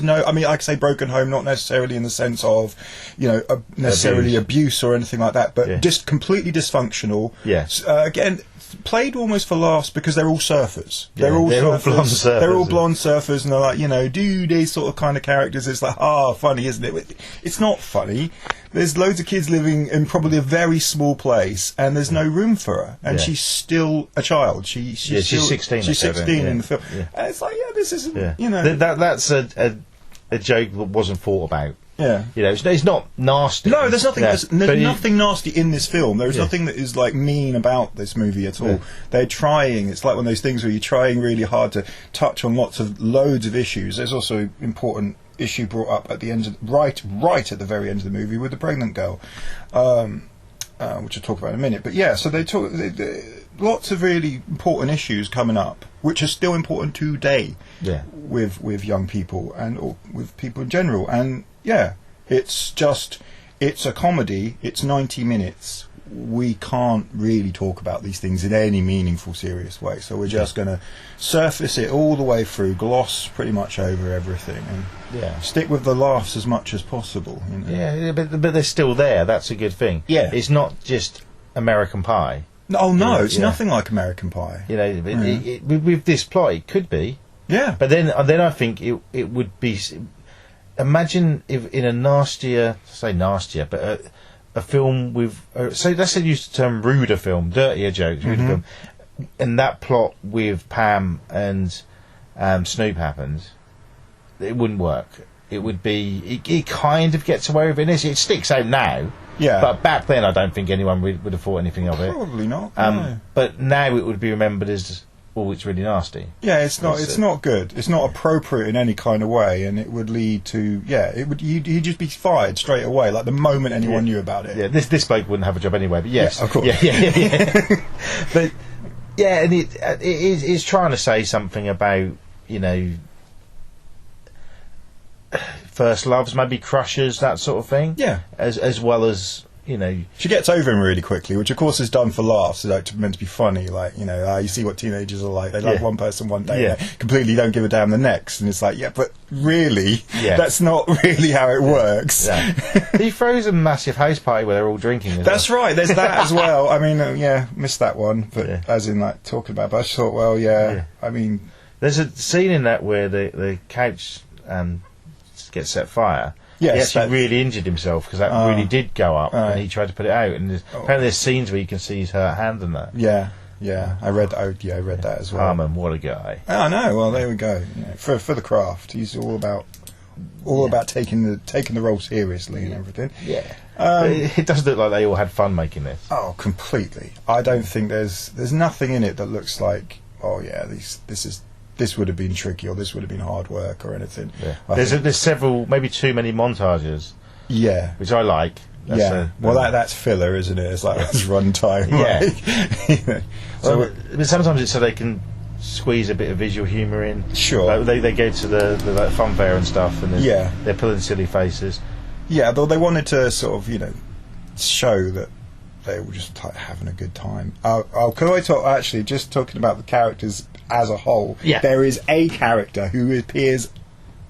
no... I mean, like I say broken home, not necessarily in the sense of, necessarily abuse or anything like that, but just completely dysfunctional. Yes. Again... played almost for laughs because they're all surfers. They're all blonde surfers. They're all blonde surfers, and they're like, these sort of kind of characters. It's like, funny, isn't it? It's not funny. There's loads of kids living in probably a very small place, and there's no room for her, and she's still a child. She's 16. She's 16 in the film. And it's like, this isn't, That's a joke that wasn't thought about. Yeah, it's not nasty. No, there's nothing. There's nothing nasty in this film. There's nothing that is like mean about this movie at all. They're trying. It's like one of those things where you're trying really hard to touch on loads of issues. There's also an important issue brought up at the end, right at the very end of the movie with the pregnant girl, which I'll talk about in a minute. But so they talk. Lots of really important issues coming up, which are still important today. Yeah, with young people or with people in general, and. Yeah, it's a comedy, it's 90 minutes. We can't really talk about these things in any meaningful, serious way. So we're just going to surface it all the way through, gloss pretty much over everything, and stick with the laughs as much as possible. Yeah, but they're still there. That's a good thing. Yeah. It's not just American Pie. No, it's nothing like American Pie. With this plot, it could be. Yeah. But then I think it would be... Imagine if in a but a film with... so let's say use the term ruder film, dirtier jokes, ruder film, and that plot with Pam and Snoop happens, it wouldn't work. It would be... It kind of gets away with it. It sticks out now. Yeah. But back then, I don't think anyone would have thought anything of it. Probably not. No. But now it would be remembered as... it's really nasty. Yeah, it's not. It's not good. It's not appropriate in any kind of way, and it would lead to. Yeah, it would. He'd just be fired straight away, like the moment anyone knew about it. Yeah, this bloke wouldn't have a job anyway. But yes, of course. Yeah. But and it's trying to say something about first loves, maybe crushes, that sort of thing. Yeah, as well as. She gets over him really quickly, which of course is done for laughs. It's meant to be funny, like you see what teenagers are like. They love one person one day, and they completely don't give a damn the next, and it's like, but really, that's not really how it works. Yeah. He throws a massive house party where they're all drinking. That's right. There's that as well. I mean, missed that one, but as in like talking about. But I just thought, I mean, there's a scene in that where the couch gets set fire. Yes, he actually really injured himself because that really did go up, and he tried to put it out. And apparently, there's scenes where you can see his hurt hand and that. Yeah. I read that as well. Harmon, what a guy! I know. Well, there we go. For the craft, he's all about taking the role seriously and everything. Yeah. It does look like they all had fun making this. Oh, completely. I don't think there's nothing in it that looks like this would have been tricky or this would have been hard work or anything. Yeah. There's several, maybe too many montages. Yeah. Which I like. That's filler, isn't it? It's like that's runtime. Yeah. But sometimes it's so they can squeeze a bit of visual humour in. Sure. Like they go to the fun fair and stuff, and they're pulling silly faces. Yeah, though they wanted to sort of show that they were just having a good time. Can I talk, actually, just talking about the characters as a whole, there is a character who appears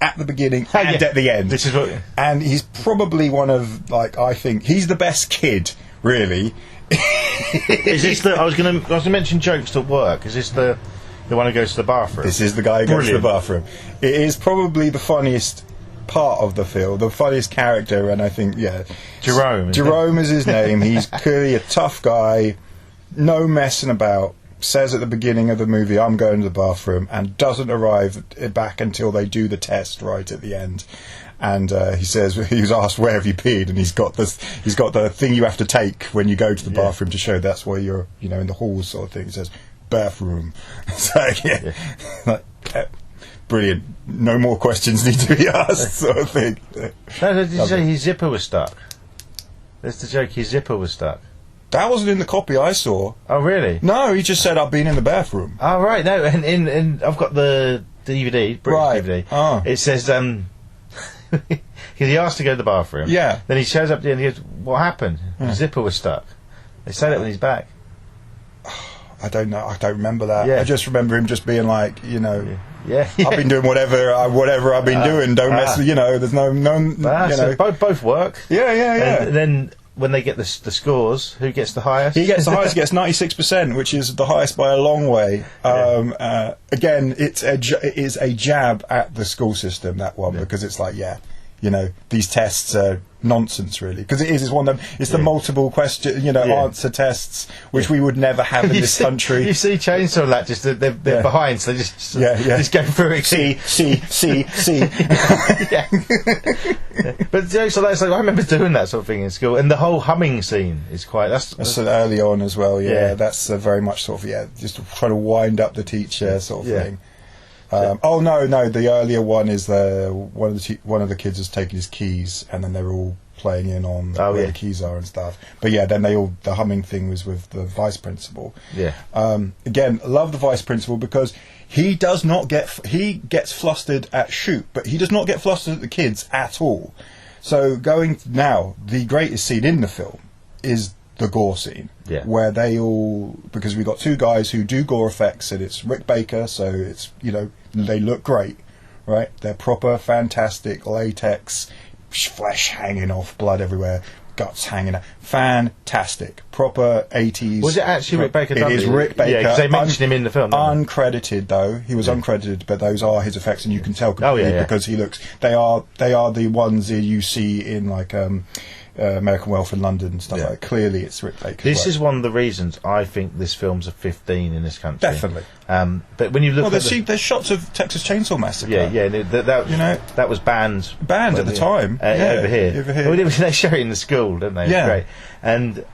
at the beginning and at the end. This is what, and he's probably one of, like, I think he's the best kid, really. Is this the? I was going to mention jokes at work. Is this the one who goes to the bathroom? This is the guy who goes to the bathroom. It is probably the funniest part of the film, the funniest character, and I think Jerome is his name. He's clearly a tough guy, no messing about. Says at the beginning of the movie, "I'm going to the bathroom," and doesn't arrive back until they do the test right at the end. And he says he was asked, "Where have you peed?" And he's got the thing you have to take when you go to the bathroom to show that's where you're, in the halls, sort of thing. He says bathroom. So like, brilliant. No more questions need to be asked, sort of thing. No, did you say his zipper was stuck? That's the joke. His zipper was stuck. That wasn't in the copy I saw. Oh, really? No, he just said, "I've been in the bathroom." Oh, right. No, and in I've got the DVD, British DVD. Oh. It says because he asked to go to the bathroom. Yeah. Then he shows up at the end and he goes, "What happened?" The zipper was stuck. They say that when he's back. I don't know. I don't remember that. Yeah. I just remember him just being like, Yeah. I've been doing whatever I've been doing. Don't mess. There's no. So both work. Yeah. And then when they get the scores, who gets the highest? He gets the highest. He gets 96%, which is the highest by a long way. Again, it is a jab at the school system, that one, because it's like, these tests are nonsense, really, because it's one of them. It's the multiple question, answer tests, which we would never have in this country. You see Chainsaw Lad, just they're behind, so they just go through it. C. But so that's like, I remember doing that sort of thing in school, and the whole humming scene is quite. That's early on as well. Yeah. That's very much sort of just trying to wind up the teacher sort of thing. No, the earlier one is one of the kids has taken his keys, and then they're all playing in on where the keys are and stuff. But then the humming thing was with the vice principal. Again, love the vice principal because he gets flustered at shoot, but he does not get flustered at the kids at all. So the greatest scene in the film is the gore scene, where because we've got two guys who do gore effects, and it's Rick Baker, so it's they look great, right? They're proper fantastic latex, flesh hanging off, blood everywhere, guts hanging out, fantastic, proper 80s. Was it actually Rick Baker? It is Rick Baker. Yeah, because they mentioned him in the film. Uncredited though, he was uncredited, but those are his effects, and you can tell completely because he looks. They are the ones that you see in like. American Wealth in London and stuff like that. Clearly it's Rick Baker. This is one of the reasons I think this film's a 15 in this country. Definitely. But when you look at there's shots of Texas Chainsaw Massacre. That was banned at the time. Over here. Well, they show it in the school, don't they? Yeah. Great. And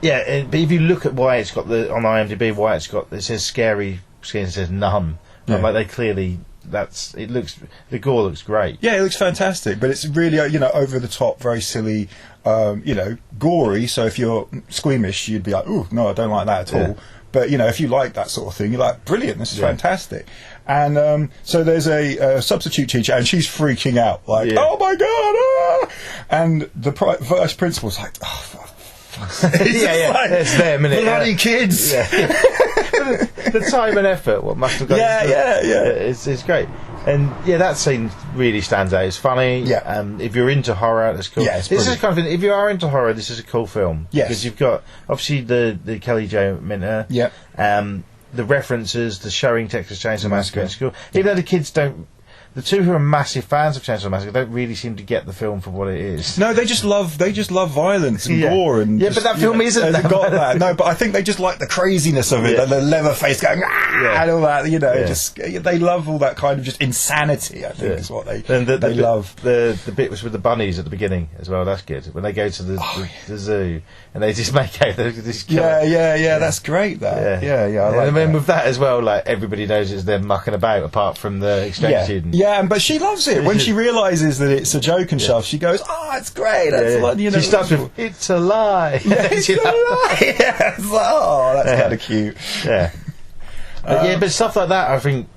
but if you look at why it's got on IMDb, it says scary skin, it says numb. Like they clearly. The gore looks great. Yeah, it looks fantastic, but it's really over the top, very silly, gory. So if you're squeamish, you'd be like, "Ooh, no, I don't like that at all." But if you like that sort of thing, you're like, "Brilliant, this is fantastic." And so there's a substitute teacher, and she's freaking out, like, "Oh my god!" And the vice principal's like, "Oh, for fuck's sake." It's them, isn't it? Bloody kids. The time and effort, what must have gone it's great. And that scene really stands out. It's funny. If you're into horror, that's cool. This is kind of thing. If you are into horror, this is a cool film. Because you've got obviously the Kelly Jo Minter. The references, the showing Texas Chainsaw Massacre in school. Even though the kids don't. The two who are massive fans of Chainsaw Massacre don't really seem to get the film for what it is. No, they just love violence and gore and but that film isn't got that. No, but I think they just like the craziness of it, and the Leatherface going and all that. Just they love all that kind of just insanity. I think is what they love. The bit was with the bunnies at the beginning as well. That's good when they go to the zoo and they just make out this killer. That's great. That I like and then with that as well, like everybody knows it's them mucking about apart from the exchange student. Yeah, but she loves it. When she realises that it's a joke and stuff, she goes, "Oh, it's great." That's she starts with, "It's a lie." It's a lie. It's like, oh, that's kind of cute. But stuff like that, I think,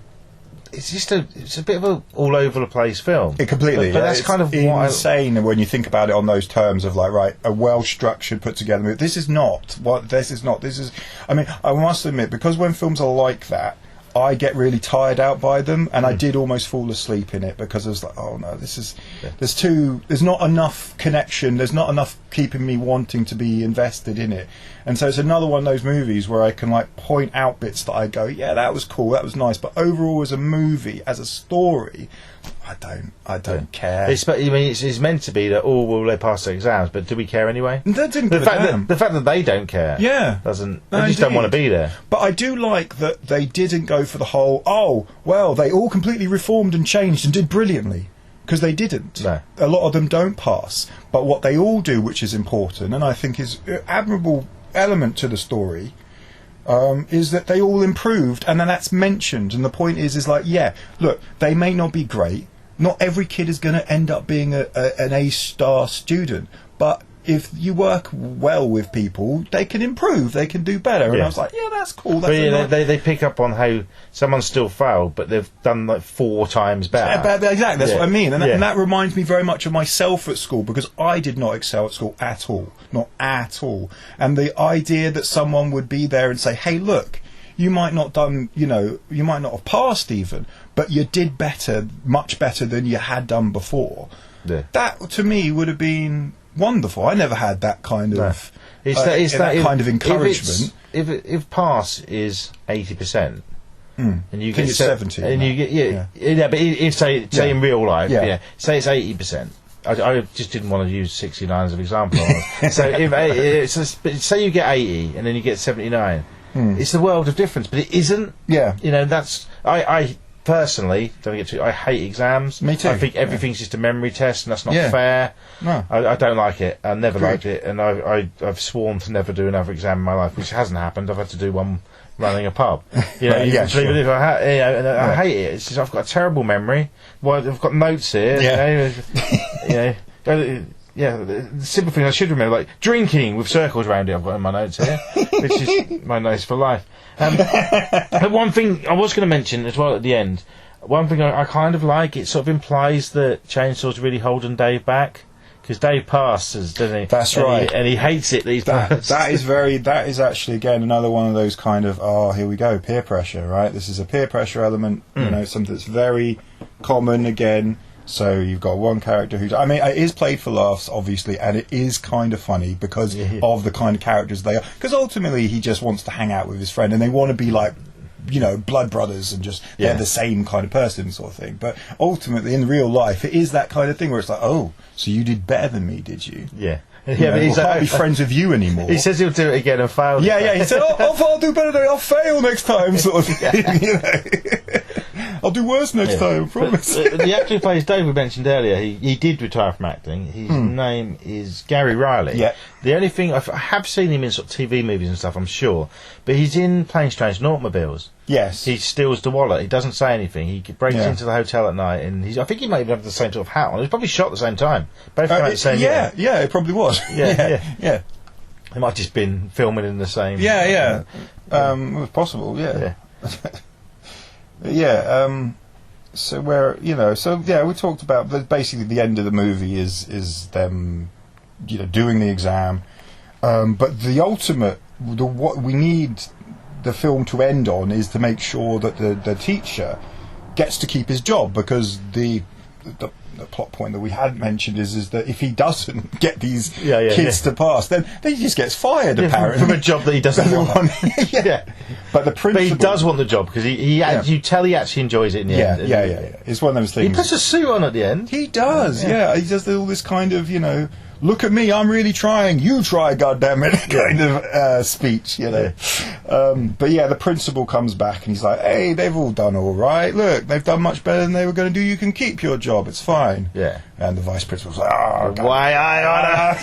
it's a bit of a all over the place film. It completely. But that's kind of insane when you think about it on those terms of like, right, a well structured, put together movie. This is not what this is not. This is. I mean, I must admit, because when films are like that, I get really tired out by them, and I did almost fall asleep in it because I was like, oh no, this is there's not enough connection, there's not enough keeping me wanting to be invested in it. And so it's another one of those movies where I can like point out bits that I go, yeah, that was cool, that was nice, but overall as a movie, as a story, I don't care. It's meant to be that will they pass their exams, but do we care anyway? That didn't the fact that they don't care, doesn't. They just don't want to be there. But I do like that they didn't go for the whole. Oh well, they all completely reformed and changed and did brilliantly, because they didn't. No. A lot of them don't pass. But what they all do, which is important, and I think is an admirable element to the story. Is that they all improved, and then that's mentioned, and the point is like, yeah, look, they may not be great. Not every kid is going to end up being an A-star student, but if you work well with people, they can improve, they can do better. And I was like, yeah, that's cool. That's they pick up on how someone's still failed, but they've done like 4 times better. Exactly, that's what I mean. And that reminds me very much of myself at school, because I did not excel at school at all. Not at all. And the idea that someone would be there and say, hey, look, you might not have passed even, but you did better, much better than you had done before. Yeah. That, to me, would have been wonderful. I never had that kind of kind of encouragement. If pass is 80%, and you get 70, and you get but if say in real life, say it's 80%. I just didn't want to use 69 as an example. So if say you get 80 and then you get 79, it's the world of difference, but it isn't. Yeah, that's I personally, I hate exams. Me too. I think everything's just a memory test, and that's not fair. No. I don't like it. I never liked it, and I've sworn to never do another exam in my life, which hasn't happened. I've had to do one running a pub. I hate it. It's just, I've got a terrible memory. Well, I've got notes here. The simple thing I should remember, like drinking with circles around it, I've got in my notes here, which is my notes for life. One thing I was going to mention as well at the end, one thing I kind of like, it sort of implies that Chainsaw's really holding Dave back, because Dave passes, doesn't he? That's right. And he hates it that he's passed. That is actually, again, another one of those kind of, here we go, peer pressure, right? This is a peer pressure element, something that's very common again. So you've got one character it is played for laughs, obviously, and it is kind of funny because of the kind of characters they are. Because ultimately he just wants to hang out with his friend, and they want to be like, blood brothers, and just they're the same kind of person, sort of thing. But ultimately, in real life, it is that kind of thing where it's like, oh, so you did better than me, did you? Yeah. But he's can't be friends with you anymore. He says he'll do it again and fail. Yeah. He said, I'll do better than I'll fail next time, sort of thing. I'll do worse next time, I promise. The actor who plays Dave we mentioned earlier, he did retire from acting. His name is Gary Riley. Yeah. The only thing, I have seen him in sort of TV movies and stuff, I'm sure, but he's in Planes, Trains and Automobiles. Yes. He steals the wallet. He doesn't say anything. He breaks into the hotel at night, and I think he might even have the same sort of hat on. He was probably shot at the same time. Both came out the same year. Yeah, it probably was. Yeah. He might have just been filming in the same... Yeah. It was possible, yeah. So we talked about basically the end of the movie is them, doing the exam, but the ultimate, what we need the film to end on is to make sure that the teacher gets to keep his job, because the plot point that we had mentioned is that if he doesn't get these kids to pass, then he just gets fired, apparently, from a job that he doesn't want. But the principal, but he does want the job, because you tell he actually enjoys it in the end. Yeah. It's one of those things. He puts a suit on at the end. He does. Yeah. He does all this kind of look at me, I'm really trying, you try, goddammit, kind of speech, But the principal comes back and he's like, hey, they've all done all right, look, they've done much better than they were going to do, you can keep your job, it's fine. Yeah. And the vice principal's like, oh, God. Why I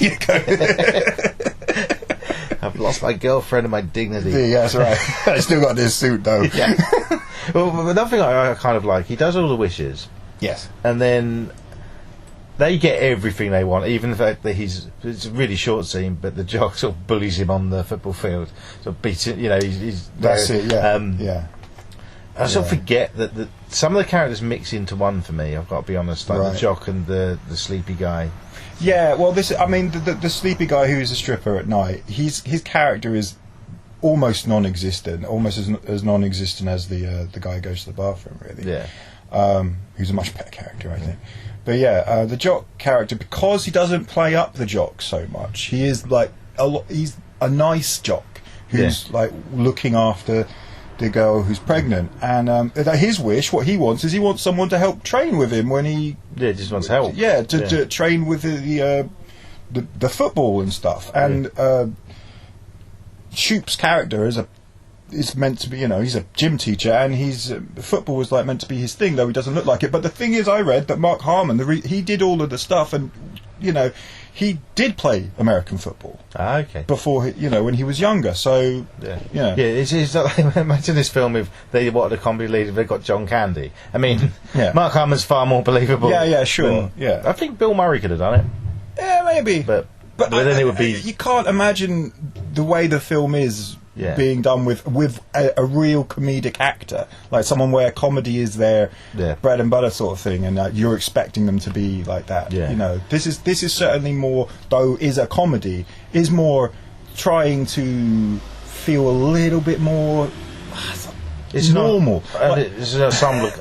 I've lost my girlfriend and my dignity. Yeah, that's right. I still got this suit, though. Yeah. Well, another thing I kind of like, he does all the wishes. Yes. And then they get everything they want, even the fact that it's a really short scene, but the jock sort of bullies him on the football field, sort of beats it, he's that's it, yeah. I sort of forget that some of the characters mix into one for me. I've got to be honest, like the jock and the sleepy guy. Yeah, well, the sleepy guy who's a stripper at night. His character is almost non-existent, almost as non-existent as the guy who goes to the bathroom. Really, yeah. Who's a much better character, I think. But yeah, the jock character, because he doesn't play up the jock so much, he is like he's a nice jock who's like looking after the girl who's pregnant, and his wish, what he wants is he wants someone to help train with him when he just wants help. To train with the football and stuff. And Shoop's character is meant to be, he's a gym teacher, and football was like meant to be his thing, though he doesn't look like it. But the thing is, I read that Mark Harmon, he did all of the stuff, and he did play American football. Okay. Before when he was younger. So it's like, imagine this film if they wanted a comedy lead, if they got John Candy. I mean, Mark Harmon's far more believable. Yeah, sure. I think Bill Murray could have done it. Yeah, maybe. But then it would be. You can't imagine the way the film is being done with a real comedic actor, like someone where comedy is their bread and butter sort of thing, and you're expecting them to be like that. This is certainly more, though is a comedy, is more trying to feel a little bit more. It's normal. It's an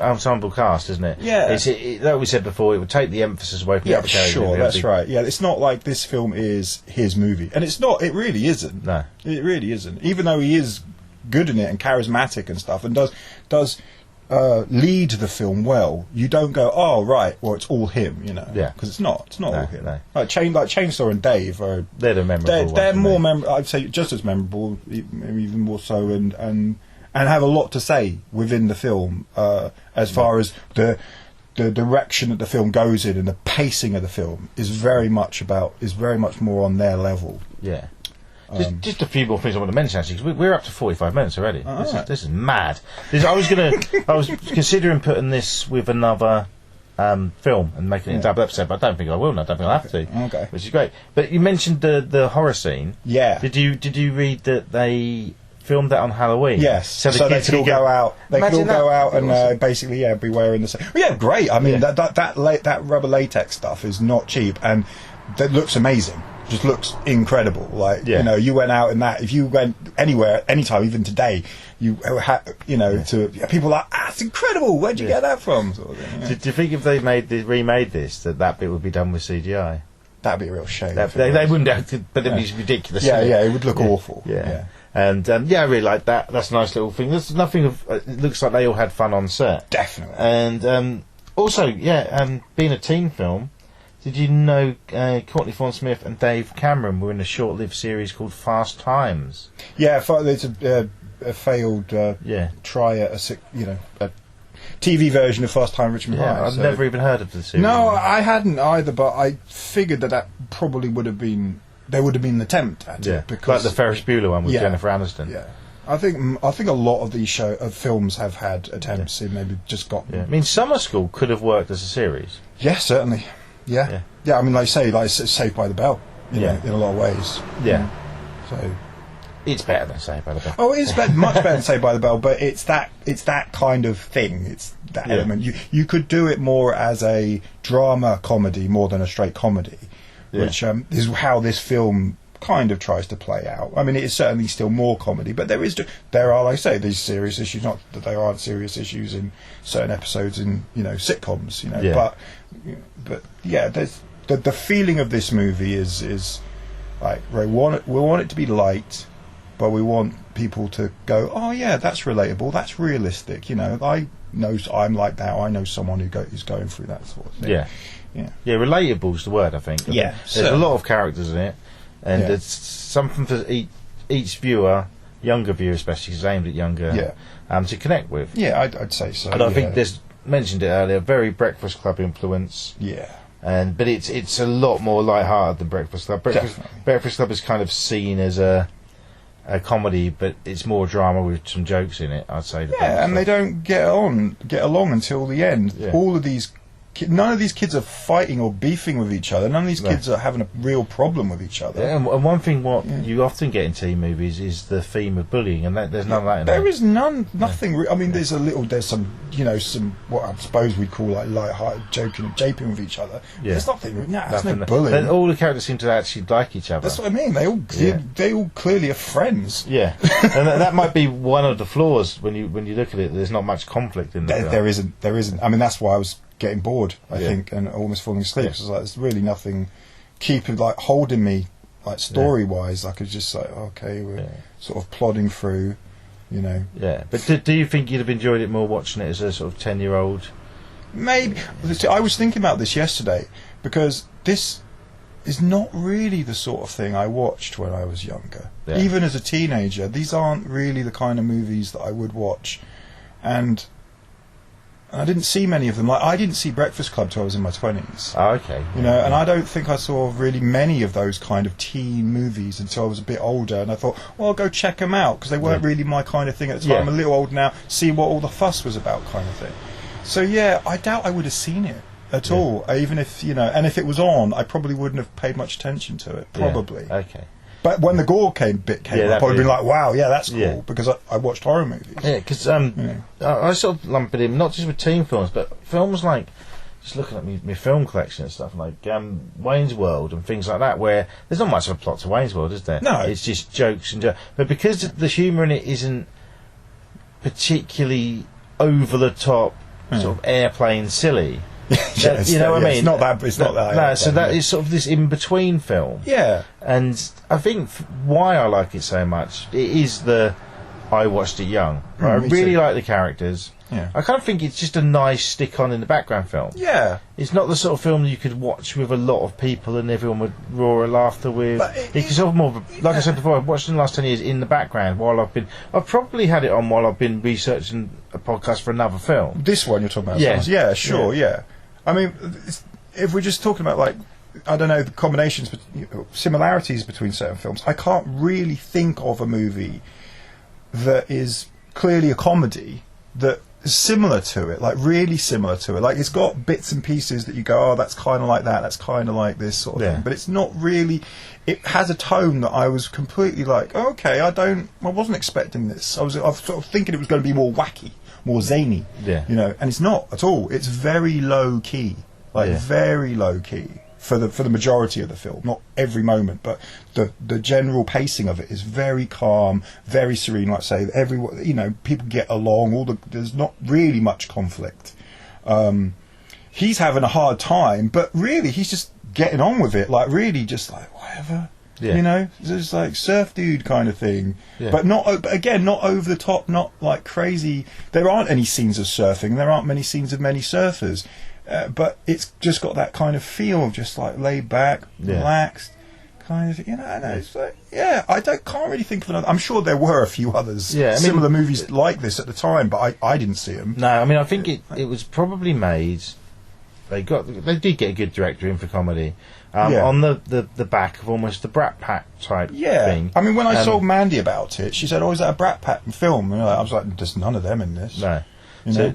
ensemble cast, isn't it? Yeah. Like we said before, it would take the emphasis away from the other characters. Sure, that's right. Yeah, it's not like this film is his movie. And it's not, it really isn't. No. It really isn't. Even though he is good in it and charismatic and stuff, and does lead the film well, you don't go, oh, right, well, it's all him, Yeah. Because it's not all him. No. Like Chainsaw and Dave they're the memorable They're more memorable, I'd say just as memorable, maybe even more so, and have a lot to say within the film as far as the direction that the film goes in, and the pacing of the film is very much more on their level. Yeah. Just a few more things I want to mention, actually, because we're up to 45 minutes already. This is mad. I was considering putting this with another film and making it a double episode, but I don't think I will. I don't think I'll have to. Okay. Which is great. But you mentioned the horror scene. Yeah. Did you read that they filmed that on Halloween? Yes, so they could all go out. They could all go out and basically, be wearing the same. Well, yeah, great. I mean, that rubber latex stuff is not cheap, and that looks amazing. Just looks incredible. Like you went out in that. If you went anywhere, anytime, even today, to people are like, it's incredible. Where'd you get that from? Sort of thing, Do you think if they remade this, that bit would be done with CGI? That'd be a real shame. They wouldn't have to, but it'd be ridiculous. It would look awful. Yeah. And I really like that. That's a nice little thing. There's nothing of. It looks like they all had fun on set. Definitely. And also, being a teen film, did you know Courtney Thorne-Smith and Dave Cameron were in a short-lived series called Fast Times? Yeah, it's a failed try at a TV version of Fast Time Richmond High. I've never even heard of the series. No, I hadn't either, but I figured that probably would have been. There would have been an attempt at it, because like the Ferris Bueller one with Jennifer Aniston. Yeah, I think a lot of these films have had attempts in maybe just got. Yeah. I mean, Summer School could have worked as a series. Yeah, certainly. Yeah. I mean, like Saved by the Bell. In a lot of ways. Yeah. So it's better than Saved by the Bell. Oh, it is much better than Saved by the Bell, but it's that kind of thing. It's that element. You could do it more as a drama comedy more than a straight comedy. Which is how this film kind of tries to play out. I mean, it is certainly still more comedy, but there are, like I say, these serious issues. Not that there aren't serious issues in certain episodes in sitcoms, but there's the feeling of this movie is like we want it to be light, but we want people to go, oh yeah, that's relatable, that's realistic. I know I'm like that. I know someone who's going through that sort of thing. Yeah, relatable is the word, I think. There's a lot of characters in it, and it's something for each viewer, younger viewer especially, because it's aimed at younger, to connect with. Yeah, I'd say so. And I think there's, mentioned it earlier, very Breakfast Club influence. Yeah. But it's a lot more light-hearted than Breakfast Club. Breakfast Club is kind of seen as a comedy, but it's more drama with some jokes in it, I'd say. And they don't get along until the end. All of these none of these kids are fighting or beefing with each other. None of these kids are having a real problem with each other. Yeah, and one thing you often get in teen movies is the theme of bullying, and there's none of that in there. There is nothing. I mean, there's some, some what I suppose we'd call like light-hearted joking and japing with each other. Yeah. There's nothing. There's no bullying. Then all the characters seem to actually like each other. That's what I mean. They all clearly are friends. Yeah, and that might be one of the flaws when you look at it. There's not much conflict in there. There isn't. I mean, that's why I was getting bored, I think, and almost falling asleep. Yeah. It's like there's really nothing holding me, like story wise. I could just say, okay, we're sort of plodding through, Yeah, but do you think you'd have enjoyed it more watching it as a sort of 10-year-old? Maybe. I was thinking about this yesterday because this is not really the sort of thing I watched when I was younger. Yeah. Even as a teenager, these aren't really the kind of movies that I would watch, and I didn't see many of them. Like, I didn't see Breakfast Club till I was in my 20s. Oh, okay. And I don't think I saw really many of those kind of teen movies until I was a bit older. And I thought, well, I'll go check them out because they weren't really my kind of thing at the time. Yeah. I'm a little old now, see what all the fuss was about, kind of thing. So yeah, I doubt I would have seen it at all. Even if and if it was on, I probably wouldn't have paid much attention to it. Probably. Yeah. Okay. But when the gore came up, I'd probably been like, wow, yeah, that's cool, because I watched horror movies. Yeah, because I sort of lump it in, not just with teen films, but films like, just looking at my film collection and stuff, like Wayne's World and things like that, where there's not much of a plot to Wayne's World, is there? No. It's just jokes and but because the humour in it isn't particularly over-the-top, sort of airplane silly... you know what I mean? It's not that. No, so that is sort of this in-between film. Yeah, and I think why I like it so much, it is I watched it young. Right? I really like the characters. Yeah. I kind of think it's just a nice stick-on in the background film. Yeah, it's not the sort of film you could watch with a lot of people and everyone would roar of laughter with. It's sort of more, like I said before, I've watched it in the last 10 years in the background while I've probably had it on while I've been researching a podcast for another film. This one you're talking about? Yeah, sure, yeah. I mean, if we're just talking about, like, I don't know, the combinations, similarities between certain films, I can't really think of a movie that is clearly a comedy that is similar to it, like really similar to it. Like, it's got bits and pieces that you go, oh, that's kind of like that, that's kind of like this sort of thing. But it's not really... It has a tone that I was completely like, okay, I wasn't expecting this. I was sort of thinking it was going to be more wacky, more zany, and it's not at all. It's very low key, very low key for the majority of the film. Not every moment, but the general pacing of it is very calm, very serene. Like I say, everyone, people get along. There's not really much conflict. He's having a hard time, but really he's just getting on with it. Like, really, just like whatever. Yeah. Just like surf dude kind of thing, but not again, not over the top, not like crazy. There aren't any scenes of surfing. There aren't many scenes of many surfers, but it's just got that kind of feel of just like laid back, relaxed, kind of. And it's like, I can't really think of another. I'm sure there were a few others, similar movies like this at the time, but I didn't see them. No, I mean, I think it was probably made. They did get a good director in for comedy. On the back of almost the Brat Pack type thing. I mean, when I told Mandy about it, she said, "Oh, is that a Brat Pack film?" And I was like, "There's none of them in this." No.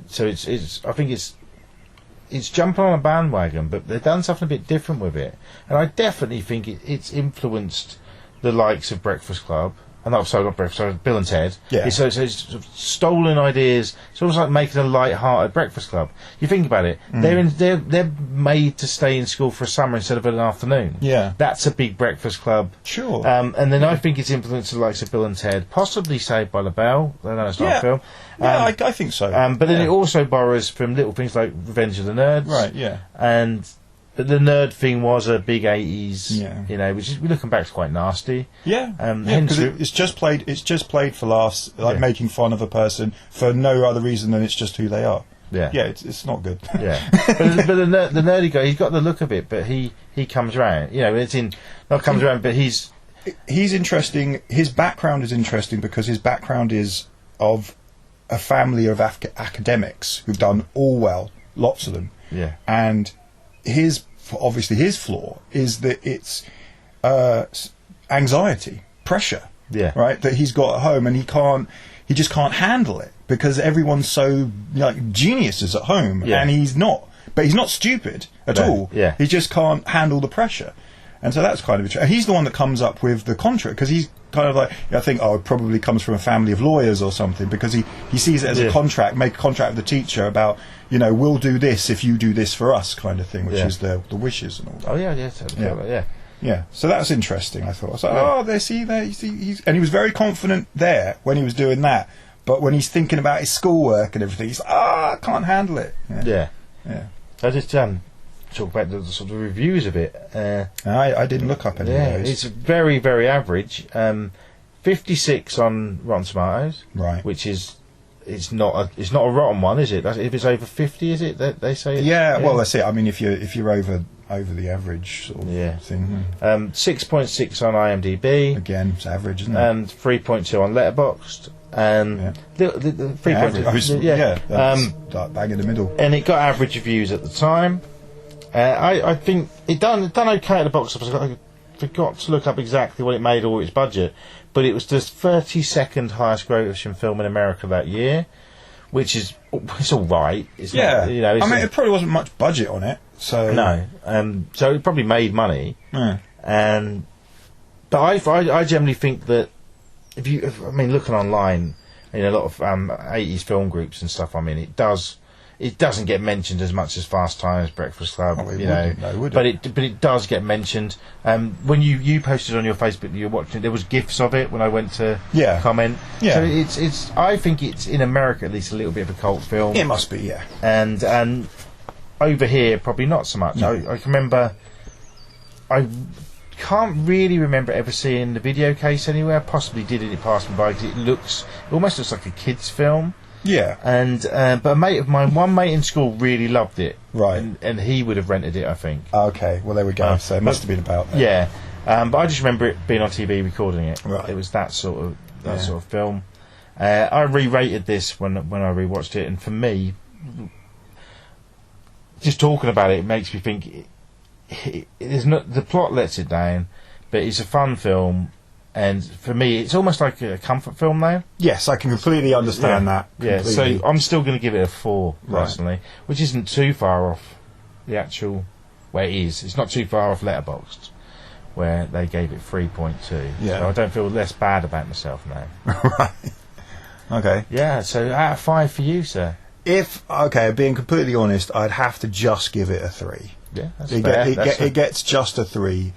So it's I think it's jumping on a bandwagon, but they've done something a bit different with it, and I definitely think it's influenced the likes of Breakfast Club. And not Breakfast, sorry, Bill and Ted. Yeah. So it's sort of stolen ideas. It's almost like making a light-hearted Breakfast Club. You think about it, they're made to stay in school for a summer instead of an afternoon. Yeah. That's a big Breakfast Club. Sure. And then I think it's influenced the likes of Bill and Ted, possibly Saved by the Bell. I know it's not a film. I think so. But then it also borrows from little things like Revenge of the Nerds. Right, yeah. But the nerd thing was a big 80s, which is, looking back, is quite nasty. Yeah, because it's just played for laughs, like making fun of a person for no other reason than it's just who they are. Yeah, it's not good. Yeah, but the nerdy guy, he's got the look of it, but he comes around. But he's interesting. His background is interesting because his background is of a family of academics who've done all well, lots of them. Yeah, and his flaw is that it's anxiety, pressure, right, that he's got at home, and he just can't handle it because everyone's so like geniuses at home, and he's not but he's not stupid at all. Yeah. He just can't handle the pressure. And so that's kind of interesting. He's the one that comes up with the contract, because he's kind of like, I think, it probably comes from a family of lawyers or something, because he sees it as a contract, make a contract with the teacher about, we'll do this if you do this for us, kind of thing, which is the wishes and all that. Oh, yeah. Totally. Yeah, so that's interesting, I thought. I was like, and he was very confident there when he was doing that, but when he's thinking about his schoolwork and everything, he's like, I can't handle it. Yeah. I just talk about the sort of reviews of it. I didn't look up any of those. It's very, very average. 56 on Rotten Tomatoes, right? Which is it's not a rotten one, is it? If it's over 50, is it that they say? Well, that's it. I mean, if you're over the average sort of thing. 6.6 on IMDb. Again, it's average, isn't it? And 3.2 on Letterboxd. And the 3.2, that's bang in the middle. And it got average reviews at the time. I think it done okay at the box office. I forgot to look up exactly what it made or its budget, but it was the 32nd highest grossing film in America that year, which is it's all right. It's not, it probably wasn't much budget on it, so no. So it probably made money. Yeah. But I generally think that looking online in a lot of 80s film groups and stuff, it doesn't get mentioned as much as Fast Times, Breakfast Club, but it does get mentioned. When you posted on your Facebook that you were watching, there was GIFs of it when I went to comment. So it's I think it's in America at least a little bit of a cult film. It must be, yeah. And over here probably not so much. I can remember. I can't really remember ever seeing the video case anywhere. Possibly did, and it passed me by because it almost looks like a kids' film. Yeah. And but a mate of mine, one mate in school, really loved it. Right. And he would have rented it, I think. Okay. Well, there we go. So it must have been about that. Yeah. But I just remember it being on TV recording it. Right. It was that sort of film. I re-rated this when I rewatched it, and for me, just talking about it makes me think the plot lets it down, but it's a fun film. And for me, it's almost like a comfort film now. Yes, I can completely understand that. Completely. Yeah, so I'm still going to give it a 4, personally, which isn't too far off the actual... Well, it is. It's not too far off Letterboxd, where they gave it 3.2. Yeah. So I don't feel less bad about myself now. Right. Okay. Yeah, so out of 5 for you, sir. Being completely honest, I'd have to just give it a 3. Yeah, that's fair. It gets just a 3.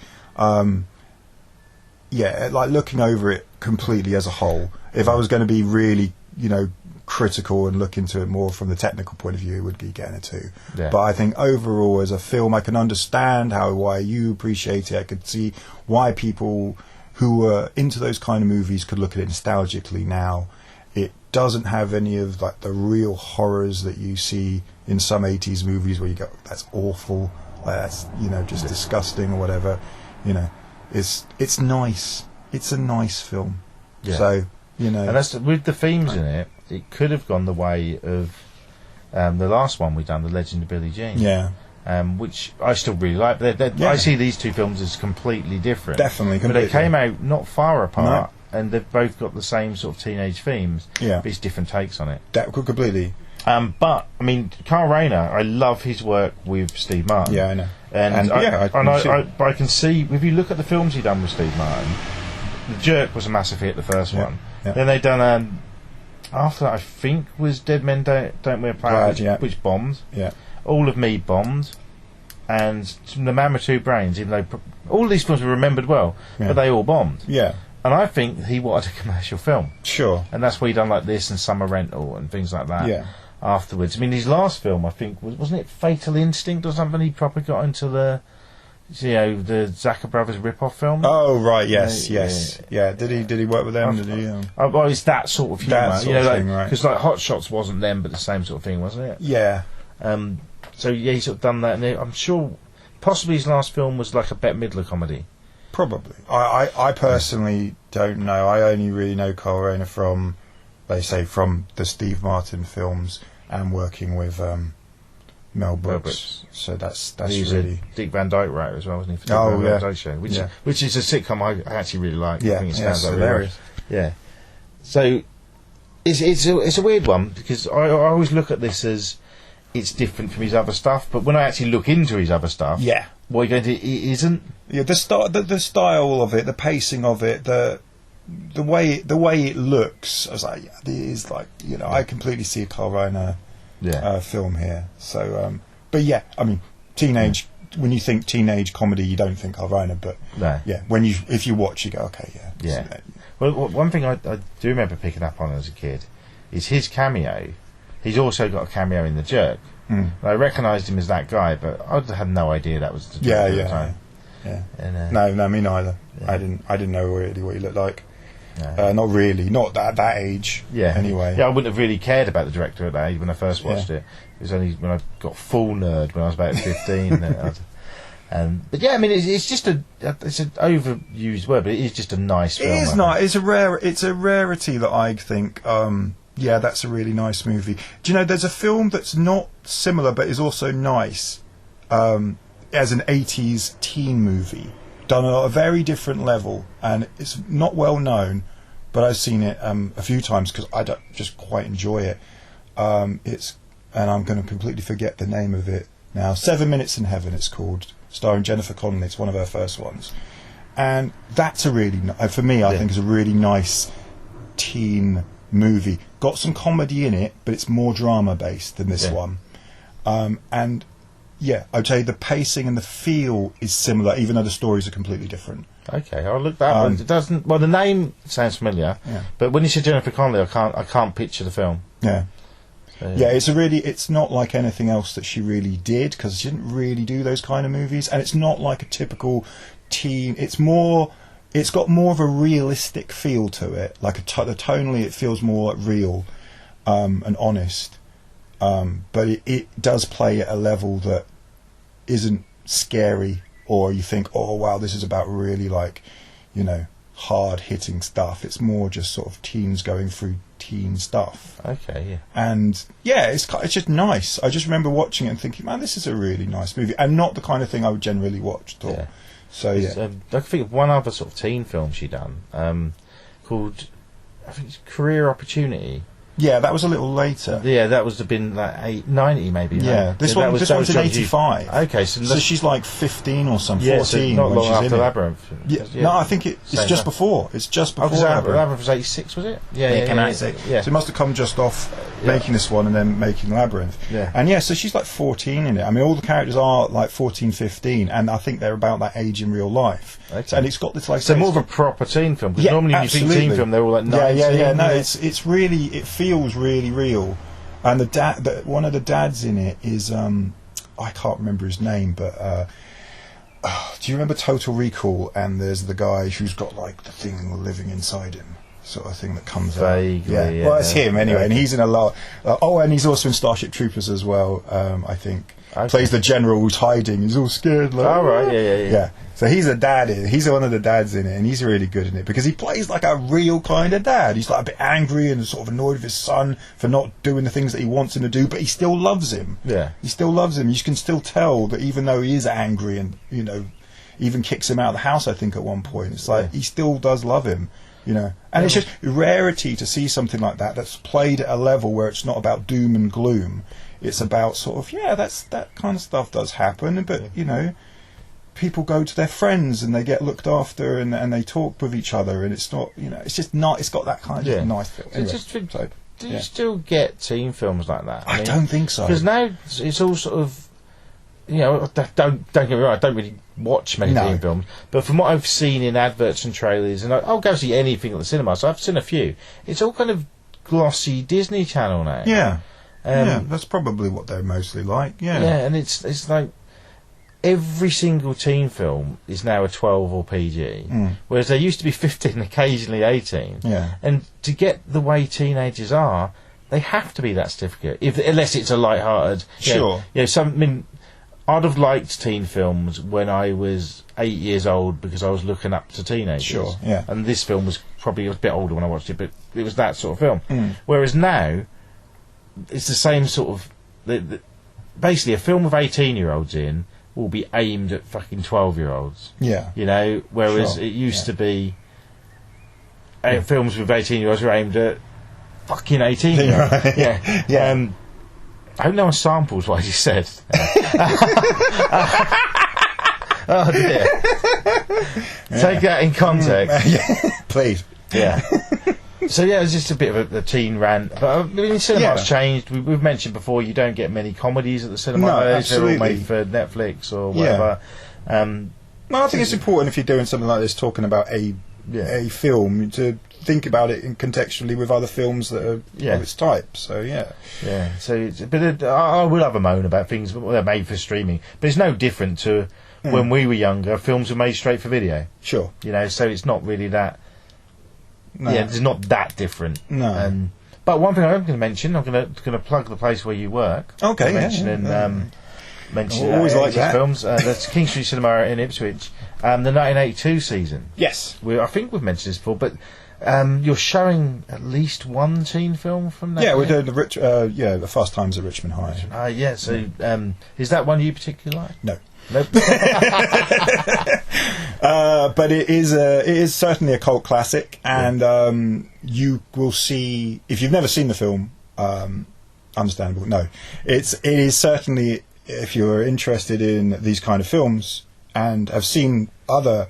Like looking over it completely as a whole, if I was going to be really, critical and look into it more from the technical point of view, it would be getting a 2. Yeah. But I think overall as a film, I can understand why you appreciate it. I could see why people who were into those kind of movies could look at it nostalgically now. It doesn't have any of like the real horrors that you see in some 80s movies where you go, that's awful, that's just disgusting or whatever. It's nice. It's a nice film. Yeah. So, And that's with the themes in it, it could have gone the way of the last one we done, The Legend of Billie Jean. Yeah. Which I still really like. I see these two films as completely different. Definitely, completely. But they came out not far apart, and they've both got the same sort of teenage themes. Yeah. But it's different takes on it. Completely. But Carl Reiner, I love his work with Steve Martin. Yeah, I know. But I can see, if you look at the films he done with Steve Martin, The Jerk was a massive hit, the first one. Yeah. Then they done after that, I think, was Dead Men Don't Wear Plaid, which bombed. Yeah. All of Me bombed, and The Man with Two Brains, even though all these films were remembered well, but they all bombed. Yeah. And I think he wanted a commercial film. Sure. And that's why he done like this and Summer Rental and things like that. Yeah. Afterwards, his last film, I think, wasn't it Fatal Instinct or something? He probably got into the Zucker Brothers rip-off film. Oh right, yes. Yeah. Did he work with them? Well, it's that sort of humour, right? Because like Hot Shots wasn't them, but the same sort of thing, wasn't it? Yeah. So he sort of done that, and I'm sure possibly his last film was like a Bette Midler comedy. Probably. I personally don't know. I only really know Carl Reiner from the Steve Martin films and working with Mel Brooks. So that's He's really a Dick Van Dyke writer as well, wasn't he? For Dick Van Dyke Show, which is a sitcom I actually really like. Yeah, I think it stands up hilarious. Really well. Yeah. So it's a weird one because I always look at this as it's different from his other stuff. But when I actually look into his other stuff, Yeah. what you're going to, it isn't. Yeah, the style of it, the pacing of it, the way it looks. I was like, yeah, it is like, I completely see a Carl Reiner film here. So, but yeah, I mean, teenage. When you think teenage comedy, you don't think Carl Reiner, but yeah, if you watch, you go, okay, yeah. Well, one thing I do remember picking up on as a kid is his cameo. He's also got a cameo in The Jerk. I recognised him as that guy, but I had no idea that was The Jerk at the time. Yeah. And, no, me neither. Yeah. I didn't know really what he looked like. No. Not really, not at that age. Yeah. Anyway. Yeah, I wouldn't have really cared about the director at that age when I first watched it. It was only when I got full nerd when I was about 15. But yeah, I mean, it's just it's an overused word, but it is just a nice film. It is nice. It's a rarity that I think. Yeah, that's a really nice movie. Do you know? There's a film that's not similar, but is also nice, as an 80s teen movie, done at a very different level, and it's not well known, but I've seen it a few times because I don't just quite enjoy it. And I'm going to completely forget the name of it now. 7 Minutes in Heaven, it's called, starring Jennifer Connelly. It's one of her first ones, and that's a really, for me, I think, is a really nice teen movie. Got some comedy in it, but it's more drama based than this one. And yeah, I'd say the pacing and the feel is similar, even though the stories are completely different. Okay, I'll look that one. It doesn't. Well, the name sounds familiar, but when you said Jennifer Connelly, I can't picture the film. Yeah. Yeah, it's not like anything else that she really did, because she didn't really do those kind of movies, and it's not like a typical teen. It's got more of a realistic feel to it. Like tonally, it feels more real and honest. But it does play at a level that isn't scary, or you think, oh wow, this is about really hard hitting stuff. It's more just sort of teens going through teen stuff. Okay, yeah. And yeah, it's just nice. I just remember watching it and thinking, man, this is a really nice movie, and not the kind of thing I would generally watch at all. Yeah. So yeah, I can think of one other sort of teen film she done called, I think it's Career Opportunity. Yeah, that was a little later. Yeah, that was been like 90 maybe. Yeah, this one's in 85. Okay, so she's like 15 or something, 14. So not long after Labyrinth. Yeah, no, I think it's just before. It's just before Labyrinth. Labyrinth was 86, was it? Yeah, it came out 86. Yeah. So it must have come just off making this one and then making Labyrinth. Yeah. And yeah, so she's like 14 in it. I mean, all the characters are like 14, 15, and I think they're about that age in real life. Okay. And it's got this like... So more of a proper teen film, because normally when you think teen film, they're all like 19. Yeah. No, it's really... It feels really real. And one of the dads in it is... I can't remember his name, but... do you remember Total Recall? And there's the guy who's got like the thing living inside him, sort of thing that comes vaguely, out. Yeah, well, it's him anyway, and he's in a lot. And he's also in Starship Troopers as well. I think plays the general who's hiding. He's all scared. Like, oh right, yeah. So he's a dad. He's one of the dads in it, and he's really good in it because he plays like a real kind of dad. He's like a bit angry and sort of annoyed with his son for not doing the things that he wants him to do, but he still loves him. Yeah, he still loves him. You can still tell that even though he is angry and even kicks him out of the house, I think at one point, it's like he still does love him. And it's just rarity to see something like that that's played at a level where it's not about doom and gloom. It's about sort of that kind of stuff does happen, but people go to their friends and they get looked after and they talk with each other, and it's not it's just not, it's got that kind of nice feel. Anyway, do you still get teen films like that? I don't think so, because now it's all sort of don't get me wrong, I don't really watch many teen films, but from what I've seen in adverts and trailers, and I'll go see anything at the cinema, so I've seen a few, it's all kind of glossy Disney Channel now. Yeah, that's probably what they're mostly like. Yeah, and it's like every single teen film is now a 12 or PG, whereas they used to be 15, occasionally 18. Yeah, and to get the way teenagers are, they have to be that certificate, unless it's a light-hearted. Sure. I'd have liked teen films when I was 8 years old because I was looking up to teenagers. Sure, yeah. And this film was probably a bit older when I watched it, but it was that sort of film. Whereas now, it's the same sort of... basically, a film with 18-year-olds in will be aimed at fucking 12-year-olds. Yeah. Whereas it used to be... films with 18-year-olds were aimed at fucking 18-year-olds. Yeah. I hope no one samples what he said. Oh dear. Take that in context. Please. Yeah. So yeah, it's just a bit of a teen rant. But I mean, cinema's changed. We've mentioned before, you don't get many comedies at the cinema. No, They're all absolutely. made for Netflix or whatever. Well, I think it's important if you're doing something like this, talking about a film, to think about it contextually with other films that are of its type. So yeah. So, I will have a moan about things that are made for streaming, but it's no different to when we were younger. Films were made straight for video. Sure. You know, so it's not really that. No. Yeah, it's not that different. No. But one thing I'm going to mention, I'm going to plug the place where you work. Okay. Mention always like 80s that. films. That's King Street Cinema in Ipswich. The 1982 season. Yes. I think we've mentioned this before, but you're showing at least one teen film from that. Yeah, year? we're doing the Fast Times at Richmond High. So is that one you particularly like? No. Nope. But it is certainly a cult classic, and you will see, if you've never seen the film, understandable. No, it is certainly, if you're interested in these kind of films and have seen other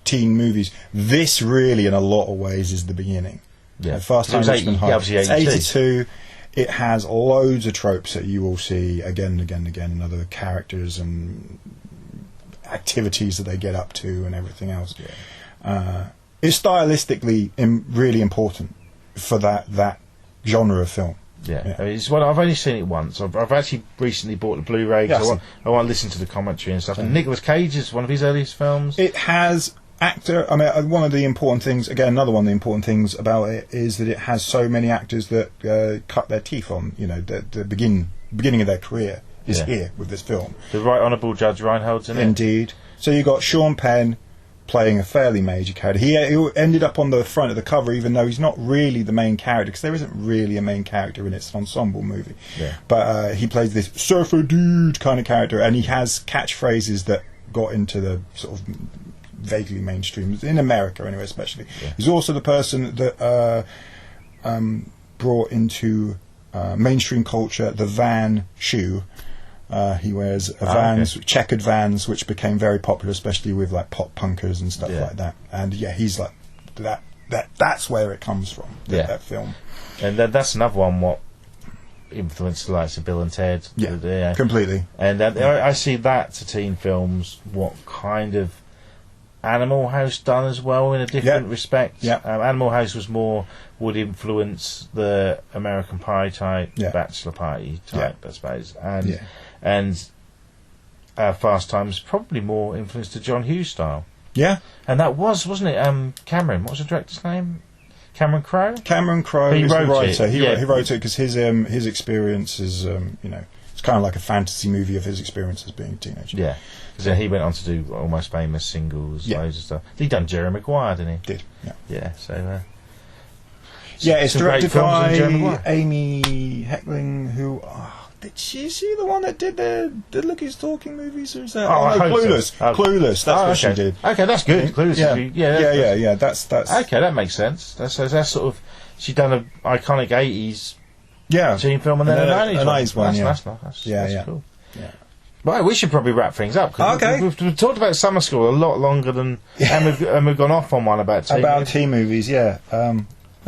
teen movies, this really, in a lot of ways, is the beginning. Yeah, Fast Times at Richmond High. It's 82. It has loads of tropes that you will see again and again and again, and other characters and activities that they get up to and everything else. It's stylistically really important for that genre of film. Yeah. I mean, it's one, I've only seen it once. I've actually recently bought the Blu-ray because I want to listen to the commentary and stuff. And Nicolas Cage is one of his earliest films. It has one of the important things, again, another one of the important things about it is that it has so many actors that cut their teeth on, the beginning of their career is here with this film. The Right Honourable Judge Reinhold's in it. Indeed. So you got Sean Penn playing a fairly major character. He ended up on the front of the cover, even though he's not really the main character, because there isn't really a main character in it. It's an ensemble movie. Yeah. But he plays this surfer dude kind of character, and he has catchphrases that got into the sort of vaguely mainstream in America anyway, especially. He's also the person that brought into mainstream culture the Van shoe. He wears checkered Vans, which became very popular, especially with like pop punkers and stuff like that. And he's like that's where it comes from. That film. And that's another one what influenced the likes of Bill and Ted. Completely. And I see that to teen films what kind of Animal House done as well in a different respect. Animal House would influence the American Pie type, Bachelor Party type, I suppose, and Fast Times probably more influenced the John Hughes style. Yeah, and that wasn't it? Cameron, what was the director's name? Cameron Crowe. Cameron Crowe is the writer. He wrote it because his experience is it's kind of like a fantasy movie of his experience as being a teenager. Yeah. So he went on to do Almost Famous, Singles, loads of stuff. He done Jerry Maguire, didn't he? Did. Yeah. So. It's directed by Amy Heckling, who is she the one that did the Look Who's Talking movies, or is that? Clueless. Clueless. That's what she did. Okay, that's good. Clueless. Yeah. That's okay. That makes sense. That's sort of, she done an iconic '80s teen film and then an '90s one. That's cool. Yeah. Right, we should probably wrap things up. Okay. We've talked about Summer School a lot longer than, and we've gone off on one about teen movies. But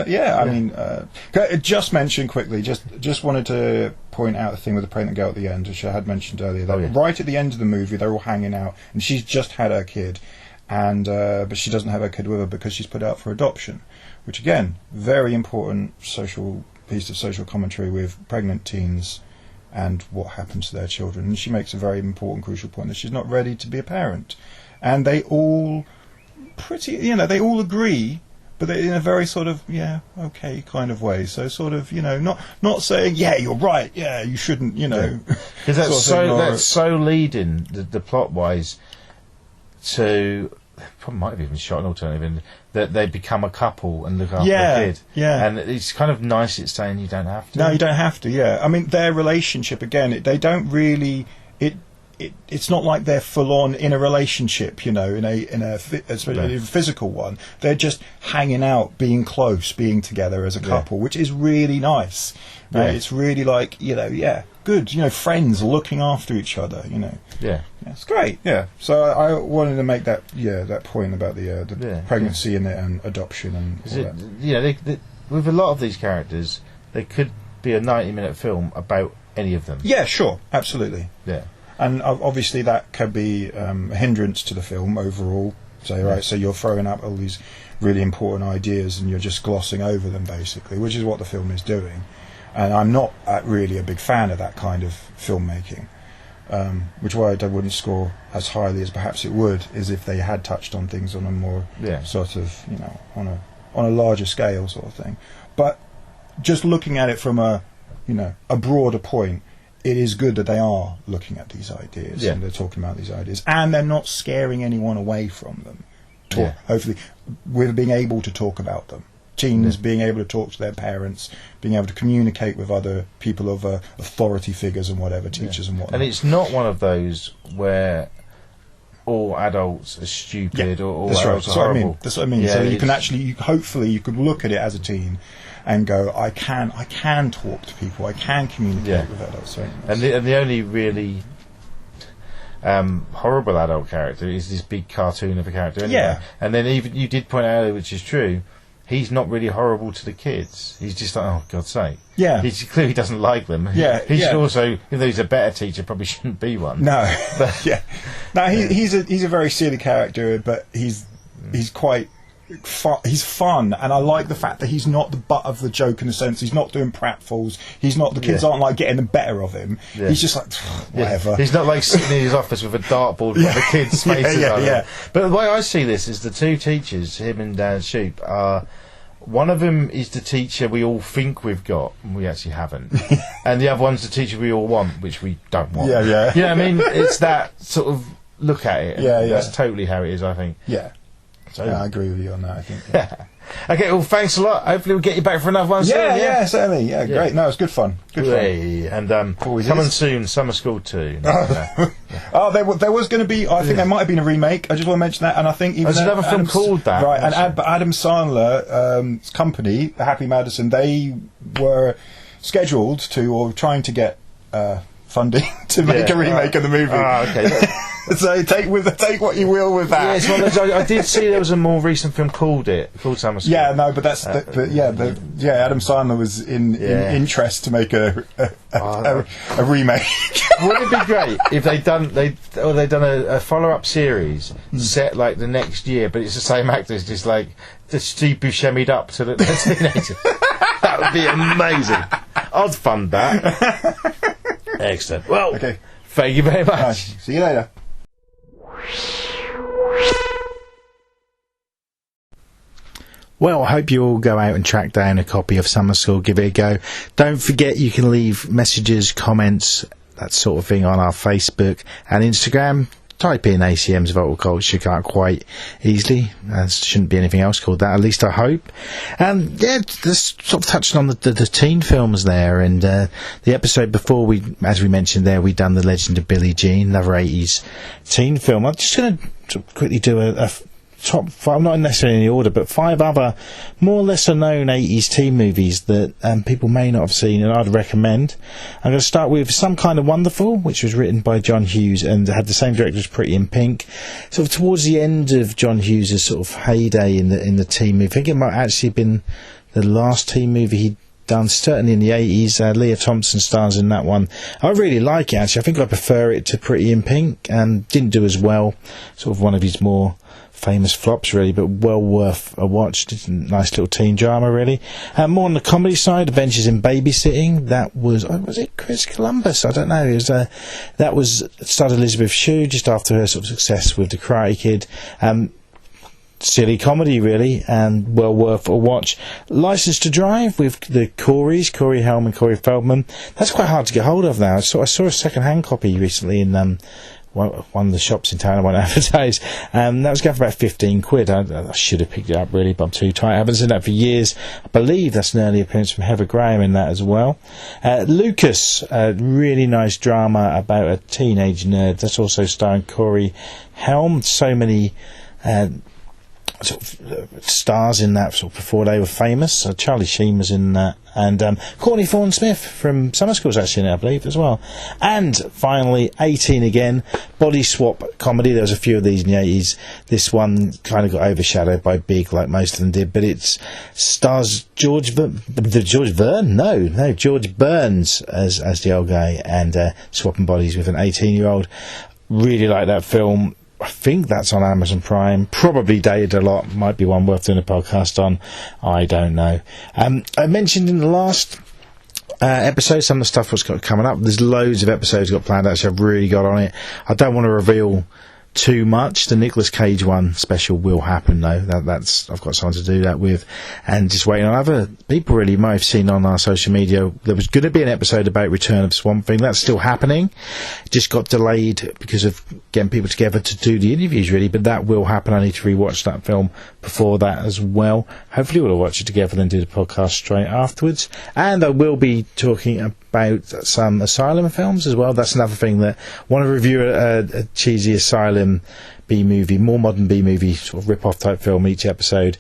I mean, just mention quickly. Just wanted to point out the thing with the pregnant girl at the end, which I had mentioned earlier. That right at the end of the movie, they're all hanging out, and she's just had her kid, and but she doesn't have her kid with her because she's put out for adoption. Which again, very important piece of social commentary with pregnant teens and what happens to their children. And she makes a very important, crucial point that she's not ready to be a parent, and they all they all agree. But in a very sort of okay kind of way. So sort of not saying you're right, you shouldn't because that's so leading the plot wise to probably might have even shot an alternative in that they become a couple and look after a kid. And it's kind of nice. It's saying you don't have to. No, you don't have to. I mean their relationship again. They don't really It's not like they're full on in a relationship, in a physical one. They're just hanging out, being close, being together as a couple, which is really nice. Right? It's really like good, friends looking after each other, Yeah. It's great, yeah. So I wanted to make that point about the pregnancy and adoption and all that. With a lot of these characters, there could be a 90-minute film about any of them. Yeah, sure, absolutely. Yeah. And obviously that can be a hindrance to the film overall. So you're throwing up all these really important ideas and you're just glossing over them, basically, which is what the film is doing. And I'm not really a big fan of that kind of filmmaking, which why I wouldn't score as highly as perhaps it would, is if they had touched on things on a more sort of, on a larger scale sort of thing. But just looking at it from a broader point, it is good that they are looking at these ideas and they're talking about these ideas, and they're not scaring anyone away from them. Hopefully, with being able to talk about them. Teens being able to talk to their parents, being able to communicate with other people of authority figures and whatever, teachers and whatnot. And it's not one of those where all adults are stupid or all adults are horrible. That's what I mean. Yeah, so you can actually, hopefully, you could look at it as a teen and go, I can talk to people, I can communicate with adults. So and the only really horrible adult character is this big cartoon of a character anyway. Yeah. And then even you did point out, which is true, he's not really horrible to the kids. He's just like, oh, God's sake. Yeah. He clearly doesn't like them. Yeah. He should also, even though he's a better teacher, probably shouldn't be one. No. No, he's a very silly character, but he's quite he's fun, and I like the fact that he's not the butt of the joke in the sense he's not doing pratfalls. He's not, the kids aren't like getting the better of him. He's just like whatever. He's not like sitting in his office with a dartboard with the kids' faces on it. But the way I see this is the two teachers, him and Dan Shoop, are. One of them is the teacher we all think we've got, and we actually haven't. And the other one's the teacher we all want, which we don't want. Yeah. You know what I mean? It's that sort of look at it. Yeah. That's totally how it is, I think. Yeah. So I agree with you on that, I think. Yeah. Okay, well, thanks a lot. Hopefully we'll get you back for another one soon. Yeah, certainly. Yeah, great. No, it's good fun. Good fun. And coming soon, Summer School 2. There was going to be, I think there might have been a remake. I just want to mention that, and I think even there's another film called that. Right, and Adam Sandler's company, the Happy Madison, they were scheduled to, or trying to get funding to make a remake of the movie. Okay. So take what you will with that. Yes, well, I did see there was a more recent film called Summer School. Yeah, no, but that's Adam Sandler was in interest to make a remake. Wouldn't it be great if they'd done a follow-up series set like the next year, but it's the same actors, just like the Steve Buscemi'd up to the teenagers. That would be amazing. I'd fund that. Excellent. Well, okay. Thank you very much. Right, see you later. Well, I hope you all go out and track down a copy of Summer School, give it a go. Don't forget you can leave messages, comments, that sort of thing on our Facebook and Instagram. Type in ACM's Vocal Culture, quite easily. There shouldn't be anything else called that, at least I hope. And just sort of touching on the teen films there, and the episode before, as we mentioned there, we'd done The Legend of Billie Jean, another 80s teen film. I'm just going to quickly do a top 5, not necessarily in the order, but 5 other more or lesser known 80s teen movies that people may not have seen and I'd recommend. I'm going to start with Some Kind of Wonderful, which was written by John Hughes and had the same director as Pretty in Pink. Sort of towards the end of John Hughes' sort of heyday in the teen movie. I think it might actually have been the last teen movie he'd done, certainly in the 80s. Leah Thompson stars in that one. I really like it, actually. I think I prefer it to Pretty in Pink. Didn't do as well. Sort of one of his more famous flops, really, but well worth a watch. It's a nice little teen drama, really. More on the comedy side, Adventures in Babysitting. That was it Chris Columbus? I don't know. It was that was starred Elizabeth Shue just after her sort of success with The Karate Kid. Silly comedy, really, and well worth a watch. License to Drive with the Coreys, Corey Helm and Corey Feldman. That's quite hard to get hold of now. I saw a second-hand copy recently in one of the shops in town I won't advertise. That was going for about £15. I should have picked it up, really, but I'm too tight. I haven't seen that for years. I believe that's an early appearance from Heather Graham in that as well. Lucas, a really nice drama about a teenage nerd. That's also starring Corey Helm. So many sort of stars in that sort of before they were famous. Charlie Sheen was in that, and Courtney Thorne-Smith from Summer School was actually in it, I believe, as well. And finally, 18 again, body swap comedy. There was a few of these in the 80s. This one kind of got overshadowed by Big, like most of them did, but it stars George Burns as the old guy, and swapping bodies with an 18-year-old. Really like that film. I think that's on Amazon Prime. Probably dated a lot. Might be one worth doing a podcast on. I don't know. I mentioned in the last episode some of the stuff was coming up. There's loads of episodes got planned. Actually, I've really got on it. I don't want to reveal too much. The Nicolas Cage one special will happen though. That's I've got someone to do that with, and just waiting on other people. Really, you might have seen on our social media there was going to be an episode about Return of Swamp Thing. That's still happening. It just got delayed because of getting people together to do the interviews. Really, but that will happen. I need to rewatch that film before that as well. Hopefully, we'll watch it together and do the podcast straight afterwards. And I will be talking about some Asylum films as well. That's another thing that I want to review a cheesy Asylum B-movie, more modern B-movie sort of rip-off type film each episode.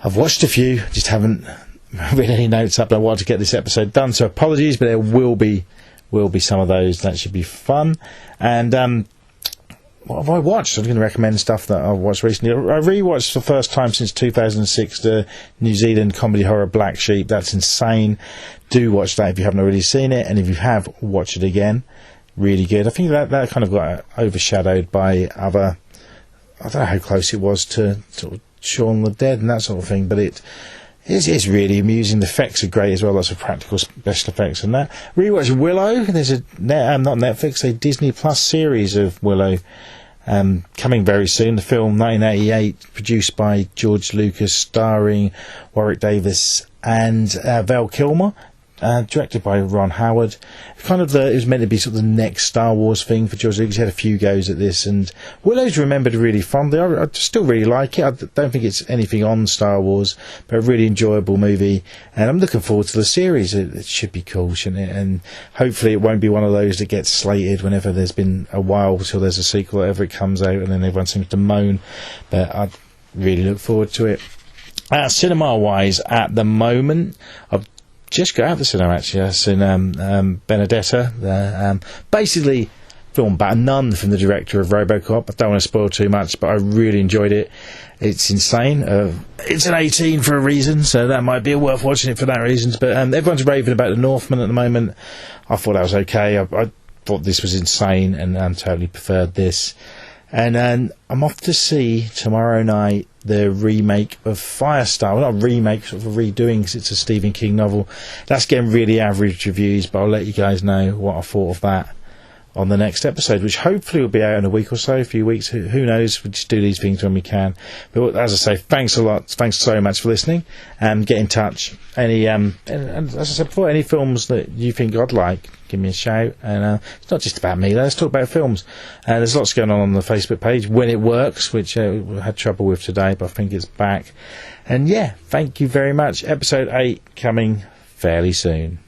I've watched a few, just haven't written any notes up. I wanted to get this episode done, so apologies, but there will be some of those. That should be fun. And what have I watched? I'm going to recommend stuff that I've watched recently. I rewatched for the first time since 2006 the New Zealand comedy horror Black Sheep. That's insane. Do watch that if you haven't already seen it, and if you have, watch it again. Really good. I think that kind of got overshadowed by other. I don't know how close it was to sort of Shaun the Dead and that sort of thing, but it's really amusing. The effects are great as well. Lots of practical special effects and that. Rewatch Willow. There's not Netflix, a Disney Plus series of Willow coming very soon. The film 1988, produced by George Lucas, starring Warwick Davis and Val Kilmer. Directed by Ron Howard. It was meant to be sort of the next Star Wars thing for George Lucas. He had a few goes at this, and Willow's remembered really fondly. I still really like it. I don't think it's anything on Star Wars, but a really enjoyable movie, and I'm looking forward to the series. It should be cool, shouldn't it? And hopefully it won't be one of those that gets slated whenever there's been a while till there's a sequel, whatever it comes out, and then everyone seems to moan. But I really look forward to it. Cinema-wise, at the moment, I've just got out of the cinema actually. I've seen Benedetta, basically film about a nun from the director of RoboCop. I don't want to spoil too much, but I really enjoyed it. It's insane. It's an 18 for a reason, so that might be worth watching it for that reason. But everyone's raving about The Northman at the moment. I thought that was okay. I thought this was insane, and I totally preferred this. And I'm off to see tomorrow night the remake of Firestar. Well, not a remake, sort of a redoing, because it's a Stephen King novel. That's getting really average reviews, but I'll let you guys know what I thought of that on the next episode, which hopefully will be out in a week or so, a few weeks. Who knows? We just do these things when we can. But as I say, thanks a lot. Thanks so much for listening. Get in touch. And as I said before, any films that you think I'd like, give me a shout. And it's not just about me. Let's talk about films. There's lots going on the Facebook page when it works, which we had trouble with today, but I think it's back. And yeah, thank you very much. Episode 8 coming fairly soon.